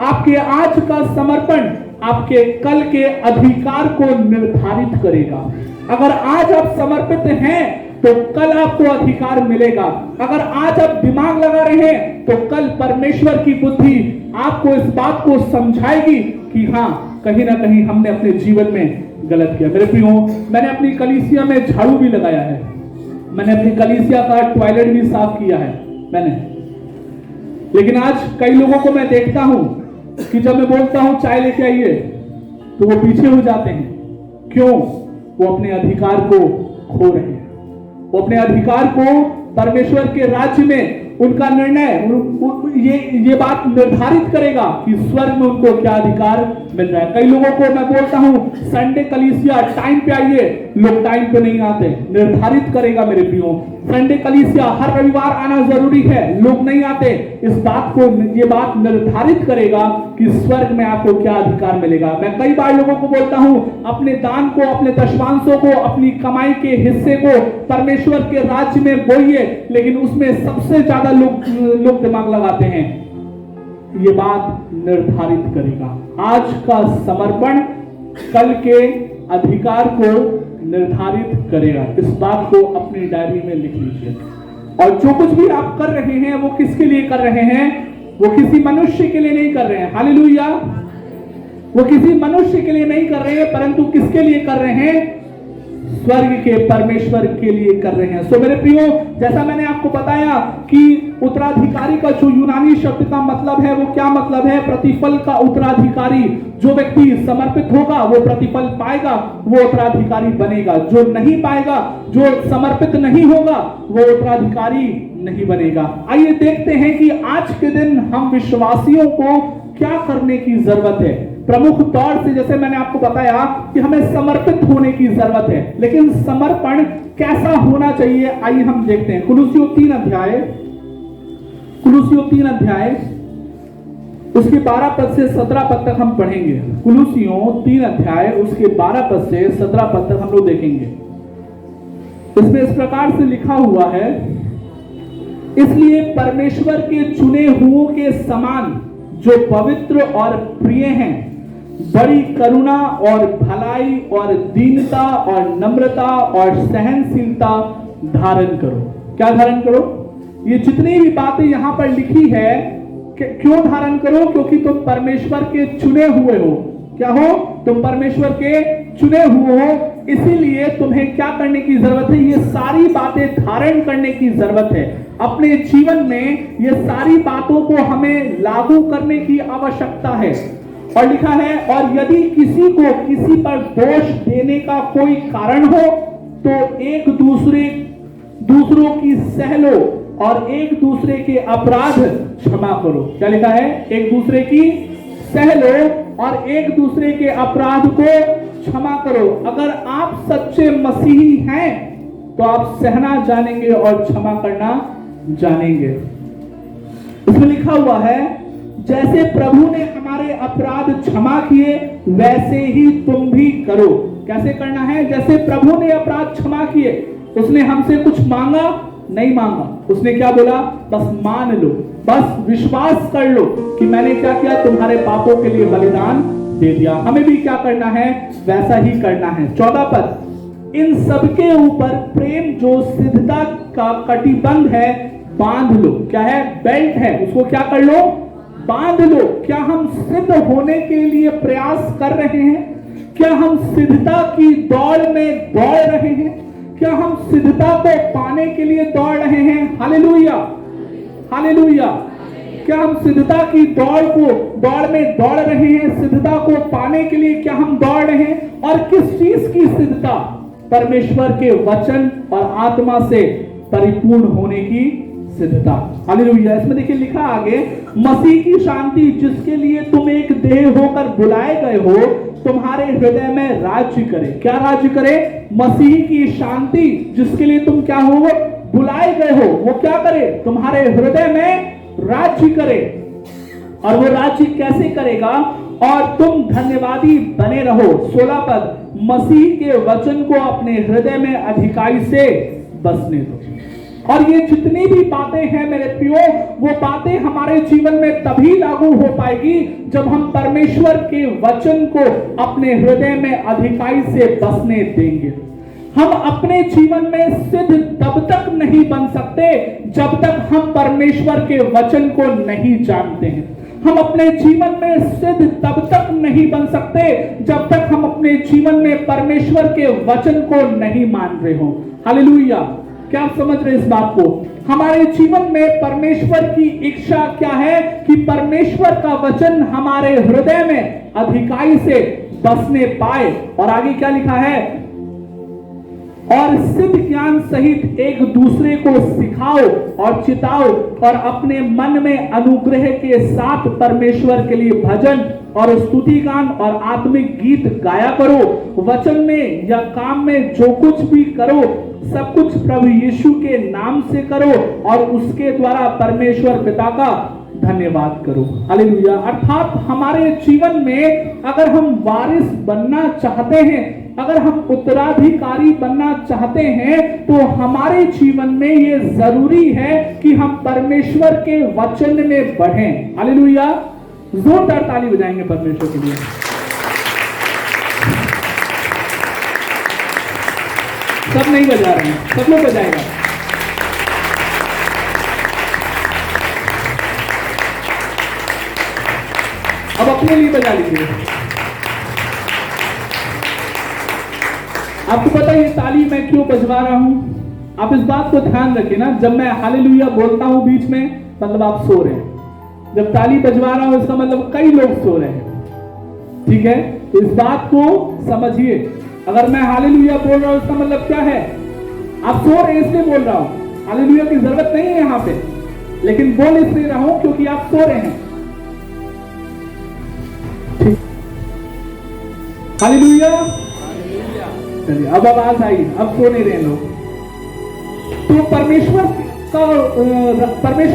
आपके आज का समर्पण आपके कल के अधिकार को निर्धारित करेगा। अगर आज आप समर्पित हैं तो कल आपको अधिकार मिलेगा। अगर आज आप दिमाग लगा रहे हैं तो कल परमेश्वर की बुद्धि आपको इस बात को समझाएगी कि हाँ, कहीं ना कहीं हमने अपने जीवन में गलत किया। मेरे प्रियो, मैंने अपनी कलीसिया में झाड़ू भी लगाया है, मैंने अपनी कलीसिया का टॉयलेट भी साफ किया है मैंने। लेकिन आज कई लोगों को मैं देखता हूं कि जब मैं बोलता हूं चाय लेके आइए तो वो पीछे हो जाते हैं। क्यों? वो अपने अधिकार को खो रहे हैं। वो अपने अधिकार को परमेश्वर के राज्य में, उनका निर्णय ये बात निर्धारित करेगा कि स्वर्ग में उनको क्या अधिकार मिल रहा है। कई लोगों को मैं बोलता हूं संडे कलीसिया टाइम पे आइए, लोग टाइम पे नहीं आते। निर्धारित करेगा मेरे प्रियो, संडे कलीसिया हर रविवार आना जरूरी है, लोग नहीं आते। इस बात को, ये बात निर्धारित करेगा कि स्वर्ग में आपको क्या अधिकार मिलेगा। मैं कई बार लोगों को बोलता हूं अपने दान को, अपने दशमांशों को, अपनी कमाई के हिस्से को परमेश्वर के राज्य में बोइए, लेकिन उसमें सबसे ज्यादा लोग दिमाग लगाते हैं। ये बात निर्धारित करेगा आज का समर्पण कल के अधिकार को निर्धारित करेगा। इस बात को अपनी डायरी में लिख लीजिए। और जो कुछ भी आप कर रहे हैं वो किसके लिए कर रहे हैं? वो किसी मनुष्य के लिए नहीं कर रहे हैं। हालेलुया। वो किसी मनुष्य के लिए नहीं कर रहे हैं, परंतु किसके लिए कर रहे हैं? स्वर्ग के परमेश्वर के लिए कर रहे हैं। सो मेरे प्रियो, जैसा मैंने आपको बताया कि उत्तराधिकारी का जो यूनानी शब्द का मतलब है वो क्या मतलब है? प्रतिफल का उत्तराधिकारी। जो व्यक्ति समर्पित होगा वो प्रतिफल पाएगा, वो उत्तराधिकारी बनेगा। जो नहीं पाएगा, जो समर्पित नहीं होगा, वो उत्तराधिकारी नहीं बनेगा। आइए देखते हैं कि आज के दिन हम विश्वासियों को क्या करने की जरूरत है। प्रमुख तौर से जैसे मैंने आपको बताया कि हमें समर्पित होने की जरूरत है, लेकिन समर्पण कैसा होना चाहिए आइए हम देखते हैं। कुलुसियों 3 अध्याय उसके 12 पद से 17 पद तक हम पढ़ेंगे। कुलुसियों 3 अध्याय उसके 12 पद से 17 पद तक हम लोग देखेंगे। इसमें इस प्रकार से लिखा हुआ है, इसलिए परमेश्वर के चुने हुओं के समान जो पवित्र और प्रिय हैं, बड़ी करुणा और भलाई और दीनता और नम्रता और सहनशीलता धारण करो। क्या धारण करो? ये जितनी भी बातें यहां पर लिखी है, क्यों धारण करो? क्योंकि तुम परमेश्वर के चुने हुए हो। क्या हो? तुम परमेश्वर के चुने हुए हो, इसीलिए तुम्हें क्या करने की जरूरत है? ये सारी बातें धारण करने की जरूरत है। अपने जीवन में ये सारी बातों को हमें लागू करने की आवश्यकता है। और लिखा है, और यदि किसी को किसी पर दोष देने का कोई कारण हो तो एक दूसरों की सह लो और एक दूसरे के अपराध क्षमा करो। क्या लिखा है? एक दूसरे की सह लो और एक दूसरे के अपराध को क्षमा करो। अगर आप सच्चे मसीही हैं तो आप सहना जानेंगे और क्षमा करना जानेंगे। इसमें लिखा हुआ है, जैसे प्रभु ने हमारे अपराध क्षमा किए वैसे ही तुम भी करो। कैसे करना है? जैसे प्रभु ने अपराध क्षमा किए। उसने हमसे कुछ मांगा? नहीं मांगा। उसने क्या बोला? बस मान लो, बस विश्वास कर लो कि मैंने क्या किया, तुम्हारे पापों के लिए बलिदान दे दिया। हमें भी क्या करना है? वैसा ही करना है। 14 पद, इन सबके ऊपर प्रेम जो सिद्धता का कटिबंध है बांध लो। क्या है? बेल्ट है, उसको क्या कर लो? बांध लो। क्या हम सिद्ध होने के लिए प्रयास कर रहे हैं? क्या हम सिद्धता की दौड़ में दौड़ रहे हैं? क्या हम सिद्धता को पाने के लिए दौड़ रहे हैं? Hallelujah, hallelujah. क्या हम सिद्धता की दौड़ में दौड़ रहे हैं? सिद्धता को पाने के लिए क्या हम दौड़ रहे हैं? और किस चीज की सिद्धता? परमेश्वर के वचन और आत्मा से परिपूर्ण होने की सिद्धता। हालेलुया। इसमें देखिए लिखा आगे, मसीह की शांति जिसके लिए तुम एक देह होकर बुलाए गए हो तुम्हारे हृदय में राज्य करे। क्या राज्य करे? मसीह की शांति जिसके लिए तुम क्या हो? बुलाए गए हो। वो क्या करे? तुम्हारे हृदय में राज्य करे। और वो राज्य कैसे करेगा? और तुम धन्यवादी बने रहो। 16 पद, मसीह के वचन को अपने हृदय में अधिकाई से बसने दो। और ये जितनी भी बातें हैं मेरे प्रियो, वो बातें हमारे जीवन में तभी लागू हो पाएगी जब हम परमेश्वर के वचन को अपने हृदय में अधिकाई से बसने देंगे। हम अपने जीवन में सिद्ध तब तक नहीं बन सकते जब तक हम परमेश्वर के वचन को नहीं जानते हैं। हम अपने जीवन में सिद्ध तब तक नहीं बन सकते जब तक हम अपने जीवन में परमेश्वर के वचन को नहीं मान रहे हो। हालेलुया। क्या आप समझ रहे इस बात को? हमारे जीवन में परमेश्वर की इच्छा क्या है कि परमेश्वर का वचन हमारे हृदय में अधिकाई से बसने पाए। और आगे क्या लिखा है? और सिद्ध ज्ञान सहित एक दूसरे को सिखाओ और चिताओ और अपने मन में अनुग्रह के साथ परमेश्वर के लिए भजन और स्तुति गान और आत्मिक गीत गाया करो। वचन में या काम में जो कुछ भी करो सब कुछ प्रभु यीशु के नाम से करो और उसके द्वारा परमेश्वर पिता का धन्यवाद करो। हालेलुया। अर्थात हमारे जीवन में अगर हम वारिस बनना चाहते हैं, अगर हम उत्तराधिकारी बनना चाहते हैं, तो हमारे जीवन में ये जरूरी है कि हम परमेश्वर के वचन में बढ़ें। हालेलुया। जोरदार ताली बजाएंगे परमेश्वर के लिए। सब नहीं बजा रहे हैं, सब लोग बजाएगा। अब अपने लिए बजा लीजिए। आपको पता है ये ताली मैं क्यों बजवा रहा हूं? आप इस बात को ध्यान रखें ना, जब मैं हालेलुया बोलता हूं बीच में, मतलब आप सो रहे हैं। जब ताली बजवा रहा हूं इसका मतलब कई लोग सो रहे हैं। ठीक है, तो इस बात को समझिए। अगर मैं हालेलुया बोल रहा हूं इसका मतलब क्या है? आप सो रहे हैं इसलिए बोल रहा हूं। हालेलुया की जरूरत नहीं है यहां पे, लेकिन बोल इसलिए रहा हूं क्योंकि आप सो रहे हैं। हालेलुया। चलिए अब आवाज आई, अब सो नहीं रहे लोग। तो परमेश्वर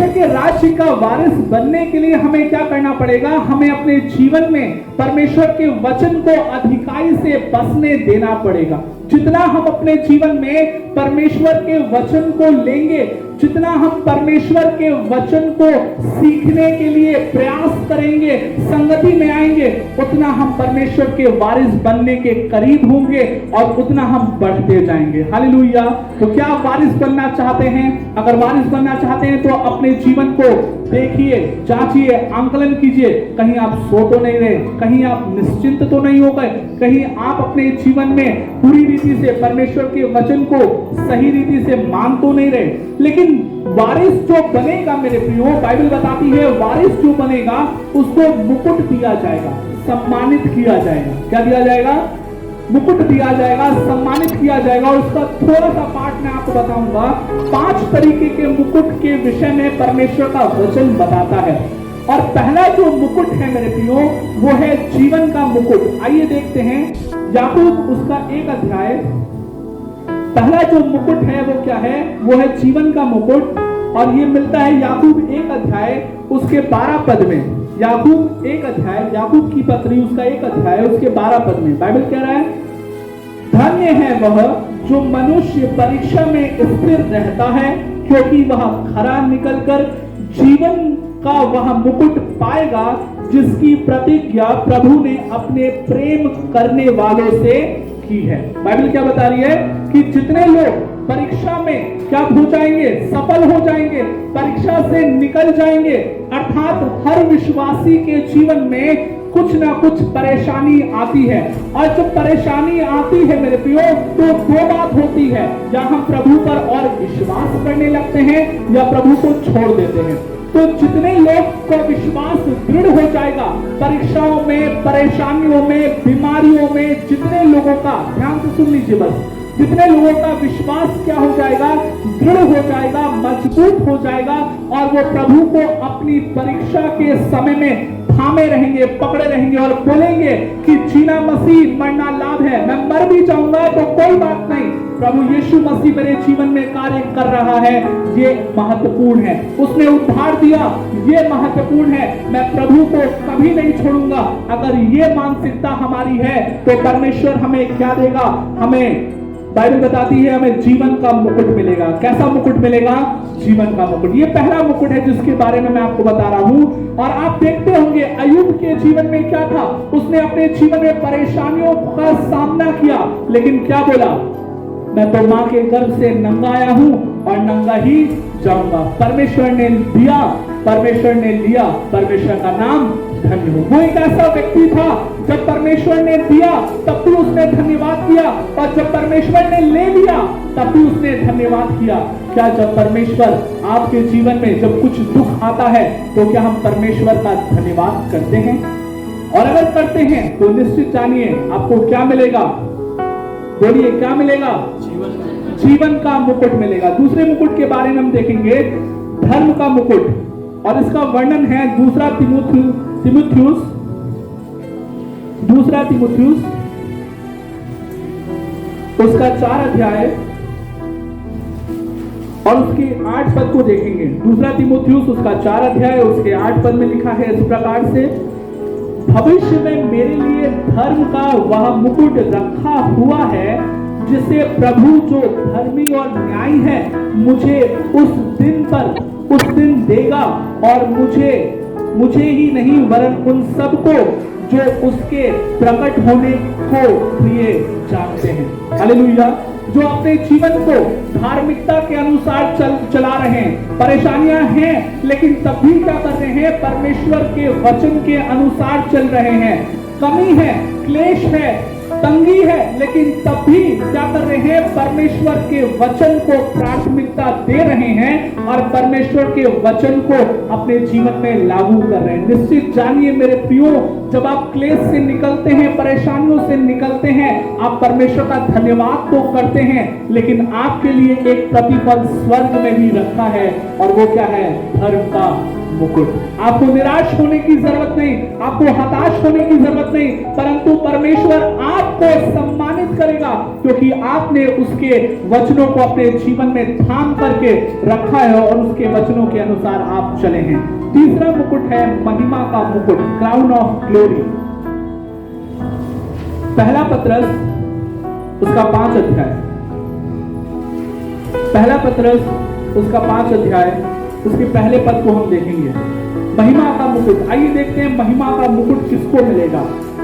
के राज्य का वारिस बनने के लिए हमें क्या करना पड़ेगा? हमें अपने जीवन में परमेश्वर के वचन को अधिकाई से बसने देना पड़ेगा। जितना हम अपने जीवन में परमेश्वर के वचन को लेंगे, जितना हम परमेश्वर के वचन को सीखने के लिए प्रयास करेंगे, संगति में आएंगे, उतना हम परमेश्वर के वारिस बनने के करीब होंगे और उतना हम बढ़ते जाएंगे। हालेलुया। तो क्या आप वारिस बनना चाहते हैं? अगर वारिस बनना चाहते हैं तो अपने जीवन को देखिए, जांचिए, आंकलन कीजिए। कहीं आप सो तो नहीं रहे, कहीं आप निश्चिंत तो नहीं हो गए, कहीं आप अपने जीवन में पूरी रीति से परमेश्वर के वचन को सही रीति से मान तो नहीं रहे। लेकिन वारिस जो बनेगा मेरे प्रियो, बाइबल बताती है वारिस जो बनेगा उसको मुकुट दिया जाएगा, सम्मानित किया जाएगा। क्या दिया जाएगा? मुकुट दिया जाएगा, सम्मानित किया जाएगा। और उसका थोड़ा सा पार्ट मैं आपको बताऊंगा। 5 तरीके के मुकुट के विषय में परमेश्वर का वचन बताता है। और पहला जो मुकुट है मेरे प्रियो, वो है जीवन का मुकुट। आइए देखते हैं याकूब उसका 1 अध्याय। पहला जो मुकुट है वो क्या है? वो है जीवन का मुकुट। और ये मिलता है याकूब 1 अध्याय उसके 12 पद में। याकूब 1 अध्याय, याकूब की पत्री उसका 1 अध्याय उसके 12 पद में बाइबल कह रहा है, धन्य है वह जो मनुष्य परीक्षा में स्थिर रहता है, क्योंकि वह खरा निकलकर जीवन का वह मुकुट पाएगा जिसकी प्रतिज्ञा प्रभु ने अपने प्रेम करने वालों से की है। बाइबल क्या बता रही है कि जितने लोग परीक्षा में क्या हो जाएंगे? सफल हो जाएंगे, परीक्षा से निकल जाएंगे। अर्थात हर विश्वासी के जीवन में कुछ ना कुछ परेशानी आती है। और जब परेशानी आती है मेरे प्रियो, तो 2 बात होती है, या हम प्रभु पर और विश्वास करने लगते हैं या प्रभु को छोड़ देते हैं। तो जितने लोग का विश्वास दृढ़ हो जाएगा परीक्षाओं में, परेशानियों में, बीमारियों में, जितने लोगों का, ध्यान से सुन लीजिए बस, जितने लोगों का विश्वास क्या हो जाएगा? दृढ़ हो जाएगा, मजबूत हो जाएगा। और वो प्रभु को अपनी परीक्षा के समय में थामे रहेंगे, पकड़े रहेंगे और बोलेंगे कि जीना मसीह, मरना लाभ है। मैं मर भी जाऊंगा तो कोई बात नहीं, प्रभु यीशु मसीह मेरे जीवन में कार्य कर रहा है, ये महत्वपूर्ण है। उसने उद्धार दिया, ये महत्वपूर्ण है। मैं प्रभु को कभी नहीं छोड़ूंगा। अगर ये मानसिकता हमारी है तो परमेश्वर हमें क्या देगा? हमें, बाइबल बताती है, हमें जीवन का मुकुट मिलेगा। कैसा मुकुट मिलेगा? जीवन का मुकुट। ये पहला मुकुट है जिसके बारे में मैं आपको बता रहा हूं। और आप देखते होंगे अय्यूब के जीवन में क्या था? उसने अपने जीवन में परेशानियों का सामना किया, लेकिन क्या बोला? मैं तो मां के गर्भ से नंगा आया हूं और नंगा ही जाऊंगा। परमेश्वर ने दिया, परमेश्वर ने लिया, परमेश्वर का नाम धन्य हो। वो एक ऐसा व्यक्ति था, जब परमेश्वर ने दिया तब भी उसने धन्यवाद किया, और जब परमेश्वर ने ले लिया तब भी उसने धन्यवाद किया। क्या जब परमेश्वर आपके जीवन में जब कुछ दुख आता है तो क्या हम परमेश्वर का धन्यवाद करते हैं? और अगर करते हैं तो निश्चित जानिए आपको क्या मिलेगा? बोलिए, क्या मिलेगा? जीवन का मुकुट मिलेगा। दूसरे मुकुट के बारे में हम देखेंगे, धर्म का मुकुट। और इसका वर्णन है दूसरा तीमुथियुस उसका 4 अध्याय और उसके 8 पद को देखेंगे। दूसरा तीमुथियुस उसका 4 अध्याय उसके 8 पद में लिखा है इस प्रकार से, भविष्य में मेरे लिए धर्म का वह मुकुट रखा हुआ है, जिसे प्रभु जो धर्मी और न्यायी है मुझे उस दिन देगा। और मुझे ही नहीं वरन उन सबको जो उसके प्रकट होने को प्रिय जानते हैं। हालेलुया। जो अपने जीवन को धार्मिकता के अनुसार चला रहे हैं, परेशानियां हैं लेकिन तब भी क्या कर रहे हैं? परमेश्वर के वचन के अनुसार चल रहे हैं। कमी है, क्लेश है, तंगी है, लेकिन तब भी क्या कर रहे हैं? परमेश्वर के वचन को प्राथमिकता दे रहे हैं और परमेश्वर के वचन को अपने जीवन में लागू कर रहे हैं। निश्चित जानिए मेरे प्रियो, जब आप क्लेश से निकलते हैं, परेशानियों से निकलते हैं, आप परमेश्वर का धन्यवाद तो करते हैं, लेकिन आपके लिए एक प्रतिफल स्वर्ग में भी रखा है, और वो क्या है? धर्म का मुकुट। आपको निराश होने की जरूरत नहीं, आपको हताश होने की जरूरत नहीं, परंतु परमेश्वर आपको सम्मानित करेगा क्योंकि आपने उसके वचनों को अपने जीवन में थाम करके रखा है और उसके वचनों के अनुसार आप चले हैं। तीसरा मुकुट है महिमा का मुकुट, क्राउन ऑफ ग्लोरी। पहला पत्रस उसका 5 अध्याय, पहला पत्रस उसका 5 अध्याय उसके पहले पद को हम देखेंगे। महिमा का मुकुट। आइए देखते हैं महिमा का मुकुट किसको मिलेगा।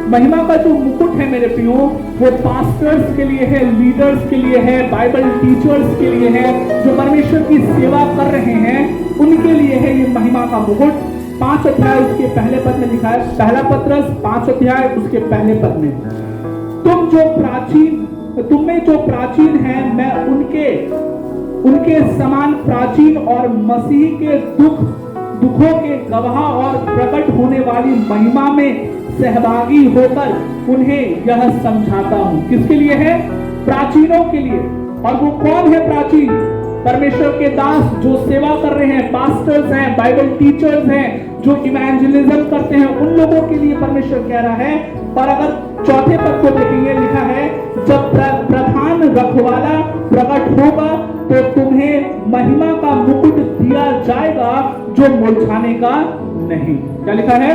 महिमा का जो मुकुट है मेरे प्रियो, वो पास्टर्स के लिए है, लीडर्स के लिए है, बाइबल टीचर्स के लिए है, जो परमेश्वर की सेवा कर रहे हैं उनके लिए है ये महिमा का मुकुट। 5 अध्याय उसके पहले पद में लिखा है, पहला पत्रस 5 अध्याय उसके पहले पद में, तुम में जो प्राचीन है मैं उनके समान प्राचीन और मसीह के दुखों के गवाह और प्रकट होने वाली महिमा में सहभागी होकर उन्हें यह समझाता हूं। किसके लिए है? प्राचीनों के लिए। और वो कौन है प्राचीन? परमेश्वर के दास जो सेवा कर रहे हैं, पास्टर्स हैं, बाइबल टीचर्स हैं, जो इवेंजलिज्म करते हैं, उन लोगों के लिए परमेश्वर कह रहा है। पर अगर चौथे पद को देखेंगे, लिखा है जब प्रधान रखवाला प्रकट होगा तो तुम्हें महिमा का मुकुट दिया जाएगा जो मुरझाने का नहीं। क्या लिखा है?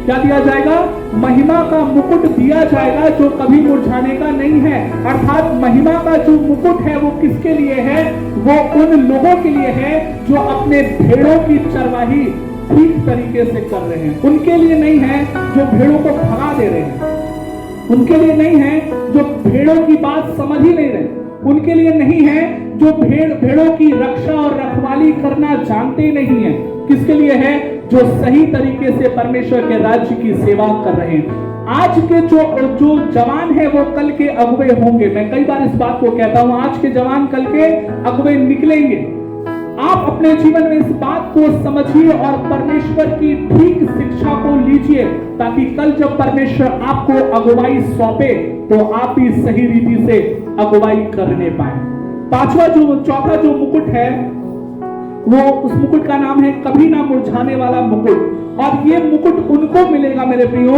क्या दिया जाएगा? महिमा का मुकुट दिया जाएगा जो कभी मुरझाने का नहीं है। अर्थात महिमा का जो मुकुट है वो किसके लिए है? वो उन लोगों के लिए है जो अपने भेड़ों की चरवाही ठीक तरीके से कर रहे हैं। उनके लिए नहीं है जो भेड़ों को भगा दे रहे हैं, उनके लिए नहीं है जो भेड़ों की बात समझ ही नहीं रहे, उनके लिए नहीं है जो भेड़ों की रक्षा और रखवाली करना जानते नहीं है। किसके लिए है? जो सही तरीके से परमेश्वर के राज्य की सेवा कर रहे हैं। आज के जो जवान है वो कल के अगुवे होंगे। मैं कई बार इस बात को कहता हूं, आज के जवान कल के अगुवे निकलेंगे। आप अपने जीवन में इस बात को समझिए और परमेश्वर की ठीक शिक्षा को लीजिए, ताकि कल जब परमेश्वर आपको अगुवाई सौंपे तो आप भी सही रीति से अगुवाई करने पाए। चौथा जो मुकुट है वो, उस मुकुट का नाम है कभी ना मुरझाने वाला मुकुट। और ये मुकुट उनको मिलेगा मेरे प्रियो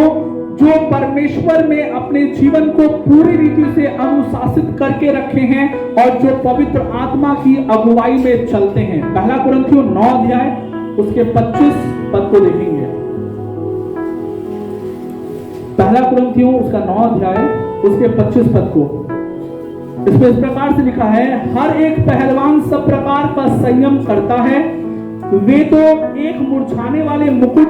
जो परमेश्वर में अपने जीवन को पूरी रीति से अनुशासित करके रखे हैं और जो पवित्र आत्मा की अगुवाई में चलते हैं। पहला कुरिन्थियों 9 अध्याय उसके 25 पद को देखेंगे। पहला कुरिन्थियों उसका 9 अध्याय उसके 25 पद को, इसमें इस प्रकार से लिखा है, हर एक पहलवान सब प्रकार का संयम करता है। वे तो एक मुरझाने वाले मुकुट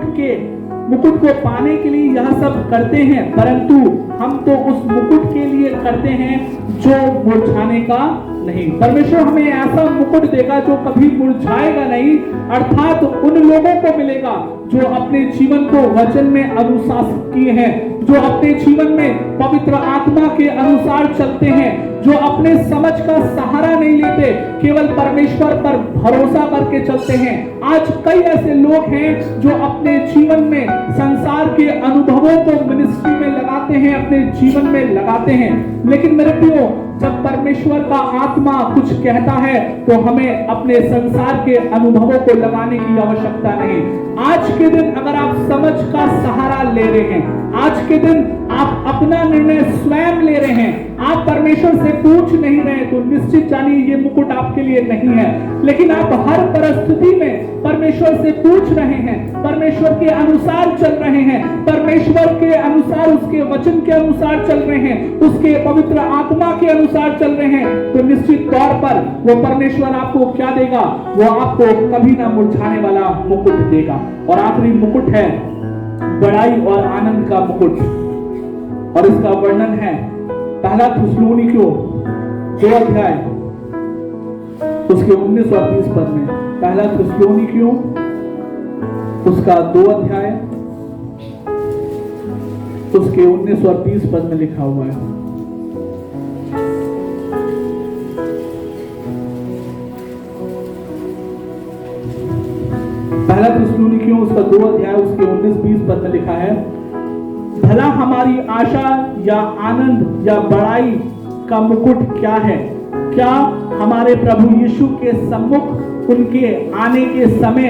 को पाने के लिए यह सब करते हैं, परंतु हम तो उस मुकुट के लिए करते हैं जो मुरझाने का नहीं। परमेश्वर हमें ऐसा मुकुट देगा जो कभी मुरझाएगा नहीं। अर्थात उन लोगों को मिलेगा जो अपने जीवन को वचन में अनुशासित किए हैं, जो अपने जीवन में पवित्र आत्मा के अनुसार चलते हैं, जो अपने समझ का सहारा नहीं लेते, केवल परमेश्वर पर भरोसा करके चलते हैं। आज कई ऐसे लोग हैं जो अपने जीवन में संसार के अनुभवों को मिनिस्ट्री में लगाते हैं, अपने जीवन में लगाते हैं। लेकिन मेरे प्रियो, जब परमेश्वर का आत्मा कुछ कहता है तो हमें अपने संसार के अनुभवों को लगाने की आवश्यकता नहीं। आज के दिन अगर आप समझ का सहारा ले रहे हैं, आज के दिन आप अपना निर्णय स्वयं ले रहे हैं, आप परमेश्वर से पूछ नहीं रहे, तो निश्चित जानिए ये मुकुट आपके लिए नहीं है। लेकिन आप हर परिस्थिति में परमेश्वर से पूछ रहे हैं, परमेश्वर के अनुसार चल रहे हैं, परमेश्वर के अनुसार, उसके वचन के अनुसार चल रहे हैं, उसके पवित्र आत्मा के अनुसार चल रहे हैं, तो निश्चित तौर पर वो परमेश्वर आपको क्या देगा? वो आपको कभी ना मुरझाने वाला मुकुट देगा। और आखिरी मुकुट है बड़ाई और आनंद का मुकुट, और इसका वर्णन है पहला थिस्सलुनीकियों 2 अध्याय उसके 19 और 20 पद में। पहला थिस्सलुनीकियों उसका 2 अध्याय उसके 19 और 20 पद में लिखा हुआ है। पहला थिस्सलुनीकियों उसका 2 अध्याय उसके 19-20 पद में लिखा है, भला हमारी आशा या आनंद या बड़ाई का मुकुट क्या है? क्या हमारे प्रभु यीशु के सम्मुख उनके आने के समय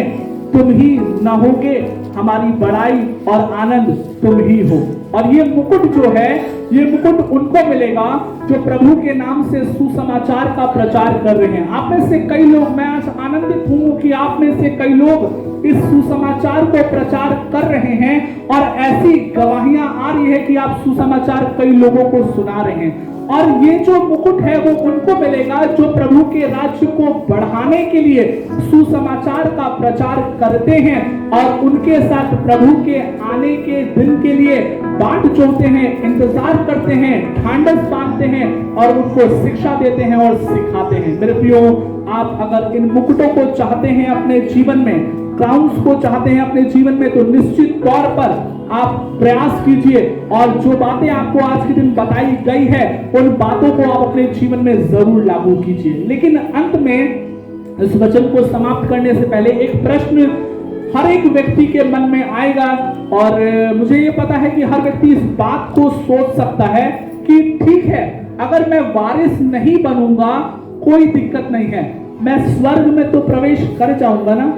तुम ही न होगे? हमारी बड़ाई और आनंद तुम ही हो। और ये मुकुट जो है, ये मुकुट उनको मिलेगा जो प्रभु के नाम से सुसमाचार का प्रचार कर रहे हैं। आप में से कई लोग, मैं आनंदित हूं कि आप में से कई लोग इस सुसमाचार को प्रचार कर रहे हैं और ऐसी गवाहियां आ रही है कि आप सुसमाचार कई लोगों को सुना रहे हैं। और ये जो मुकुट है वो उनको मिलेगा जो प्रभु के राज्य को बढ़ाने के लिए सुसमाचार का प्रचार करते हैं और उनके साथ प्रभु के आने के दिन के लिए बाट जोहते हैं, इंतजार करते हैं, ढांढस बांधते हैं और उनको शिक्षा देते हैं और सिखाते हैं। मेरे प्रियो, आप अगर इन मुकुटों को चाहते हैं अपने जीवन में, क्राउन्स को चाहते हैं अपने जीवन में, तो निश्चित तौर पर आप प्रयास कीजिए और जो बातें आपको आज के दिन बताई गई है उन बातों को आप अपने जीवन में जरूर लागू कीजिए। लेकिन अंत में इस वचन को समाप्त करने से पहले एक प्रश्न हर एक व्यक्ति के मन में आएगा और मुझे ये पता है कि हर व्यक्ति इस बात को सोच सकता है कि ठीक है, अगर मैं वारिस नहीं बनूंगा कोई दिक्कत नहीं है, मैं स्वर्ग में तो प्रवेश कर जाऊंगा ना।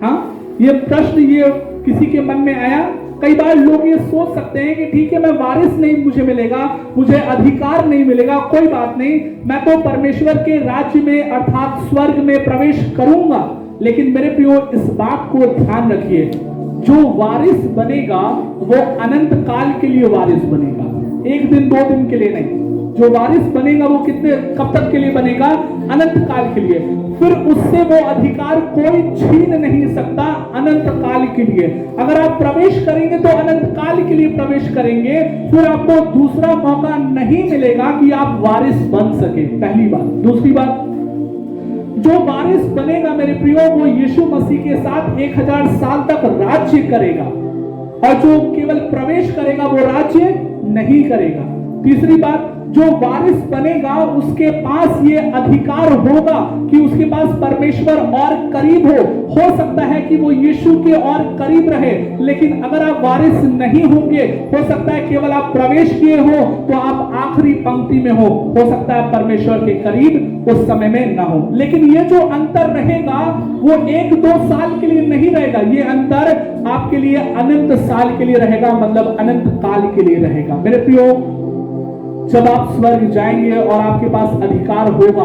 हाँ, ये प्रश्न ये किसी के मन में आया। कई बार लोग ये सोच सकते हैं कि ठीक है, मैं वारिस नहीं मुझे मिलेगा, मुझे अधिकार नहीं मिलेगा, कोई बात नहीं, मैं तो परमेश्वर के राज्य में अर्थात स्वर्ग में प्रवेश करूंगा। लेकिन मेरे प्रियो, इस बात को ध्यान रखिए, जो वारिस बनेगा वो अनंत काल के लिए वारिस बनेगा, एक दिन दो दिन के लिए नहीं। जो वारिस बनेगा वो कब तक के लिए बनेगा? अनंत काल के लिए। फिर उससे वो अधिकार कोई छीन नहीं सकता, अनंत काल के लिए। अगर आप प्रवेश करेंगे तो अनंत काल के लिए प्रवेश करेंगे, फिर आपको दूसरा मौका नहीं मिलेगा कि आप वारिस बन सके। पहली बात। दूसरी बात, जो वारिस बनेगा मेरे प्रियो, वो यीशु मसीह के साथ 1000 साल तक राज्य करेगा और जो केवल प्रवेश करेगा वो राज्य नहीं करेगा। तीसरी बात, जो वारिस बनेगा उसके पास ये अधिकार होगा कि उसके पास परमेश्वर और करीब हो सकता है कि वो यीशु के और करीब रहे। लेकिन अगर आप वारिस नहीं होंगे, हो सकता है केवल आप प्रवेश किए हो तो आप आखिरी पंक्ति में हो सकता है परमेश्वर के करीब उस समय में ना हो। लेकिन ये जो अंतर रहेगा वो 1-2 साल के लिए नहीं रहेगा, ये अंतर आपके लिए अनंत साल के लिए रहेगा, मतलब अनंत काल के लिए रहेगा। मेरे प्रियो, जब आप स्वर्ग जाएंगे और आपके पास अधिकार होगा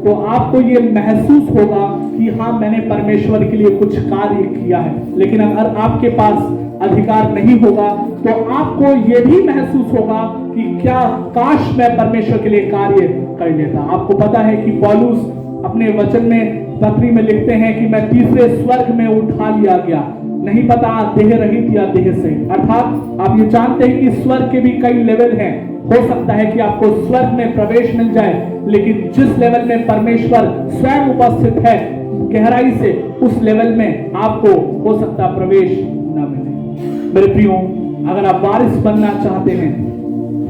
तो आपको ये महसूस होगा कि हाँ, मैंने परमेश्वर के लिए कुछ कार्य किया है। लेकिन अगर आपके पास अधिकार नहीं होगा तो आपको ये भी महसूस होगा कि क्या काश मैं परमेश्वर के लिए कार्य कर लेता। आपको पता है कि पौलुस अपने वचन में पत्री में लिखते हैं कि मैं तीसरे स्वर्ग में उठा लिया गया, नहीं पता देह रहित या देह से। अर्थात आप ये जानते हैं कि स्वर्ग के भी कई लेवल हैं। हो सकता है कि आपको स्वर्ग में प्रवेश मिल जाए, लेकिन जिस लेवल में परमेश्वर स्वयं उपस्थित है गहराई से, उस लेवल में आपको हो सकता प्रवेश न मिले। मेरे प्रियो, अगर आप वारिस बनना चाहते हैं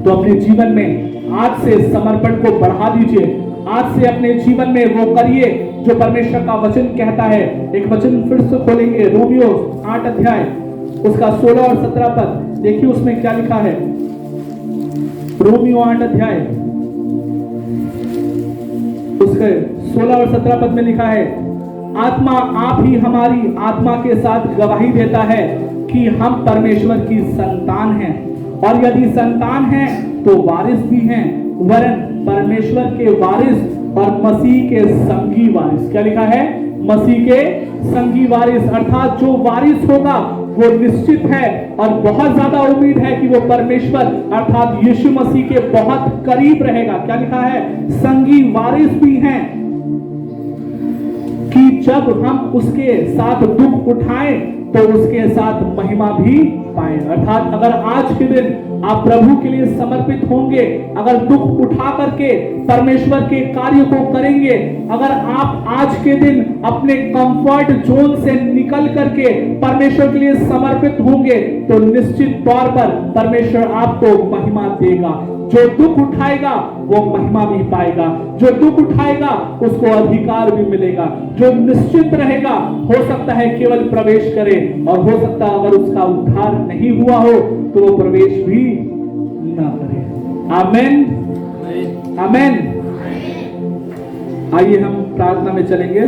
तो अपने जीवन में आज से समर्पण को बढ़ा दीजिए। आज से अपने जीवन में वो करिए जो परमेश्वर का वचन कहता है। एक वचन फिर से खोलेंगे, रोमियो 8 अध्याय उसका 16 और 17 पद। देखिए उसमें क्या लिखा है। रोमियो 8 अध्याय उसके 16 और 17 पद में लिखा है, आत्मा आप ही हमारी आत्मा के साथ गवाही देता है कि हम परमेश्वर की संतान हैं, और यदि संतान हैं तो वारिस भी हैं, वरन परमेश्वर के वारिस और मसीह के संगी वारिस। क्या लिखा है? मसीह के संगी वारिस। अर्थात जो वारिस होगा वो निश्चित है और बहुत ज्यादा उम्मीद है कि वो परमेश्वर अर्थात यीशु मसीह के बहुत करीब रहेगा। क्या लिखा है? संगी वारिस भी हैं कि जब हम उसके साथ दुख उठाएं तो उसके साथ महिमा भी पाए। अर्थात अगर आज के दिन आप प्रभु के लिए समर्पित होंगे, अगर दुख उठा करके परमेश्वर के कार्य को करेंगे, अगर आप आज के दिन अपने कंफर्ट जोन से निकल करके परमेश्वर के लिए समर्पित होंगे तो निश्चित तौर पर परमेश्वर आपको महिमा देगा। जो दुख उठाएगा वो महिमा भी पाएगा, जो दुख उठाएगा उसको अधिकार भी मिलेगा। जो निश्चित रहेगा हो सकता है केवल प्रवेश करे, और हो सकता है अगर उसका उद्धार नहीं हुआ हो तो वो प्रवेश भी ना करे। आमेन, आमेन। आइए हम प्रार्थना में चलेंगे।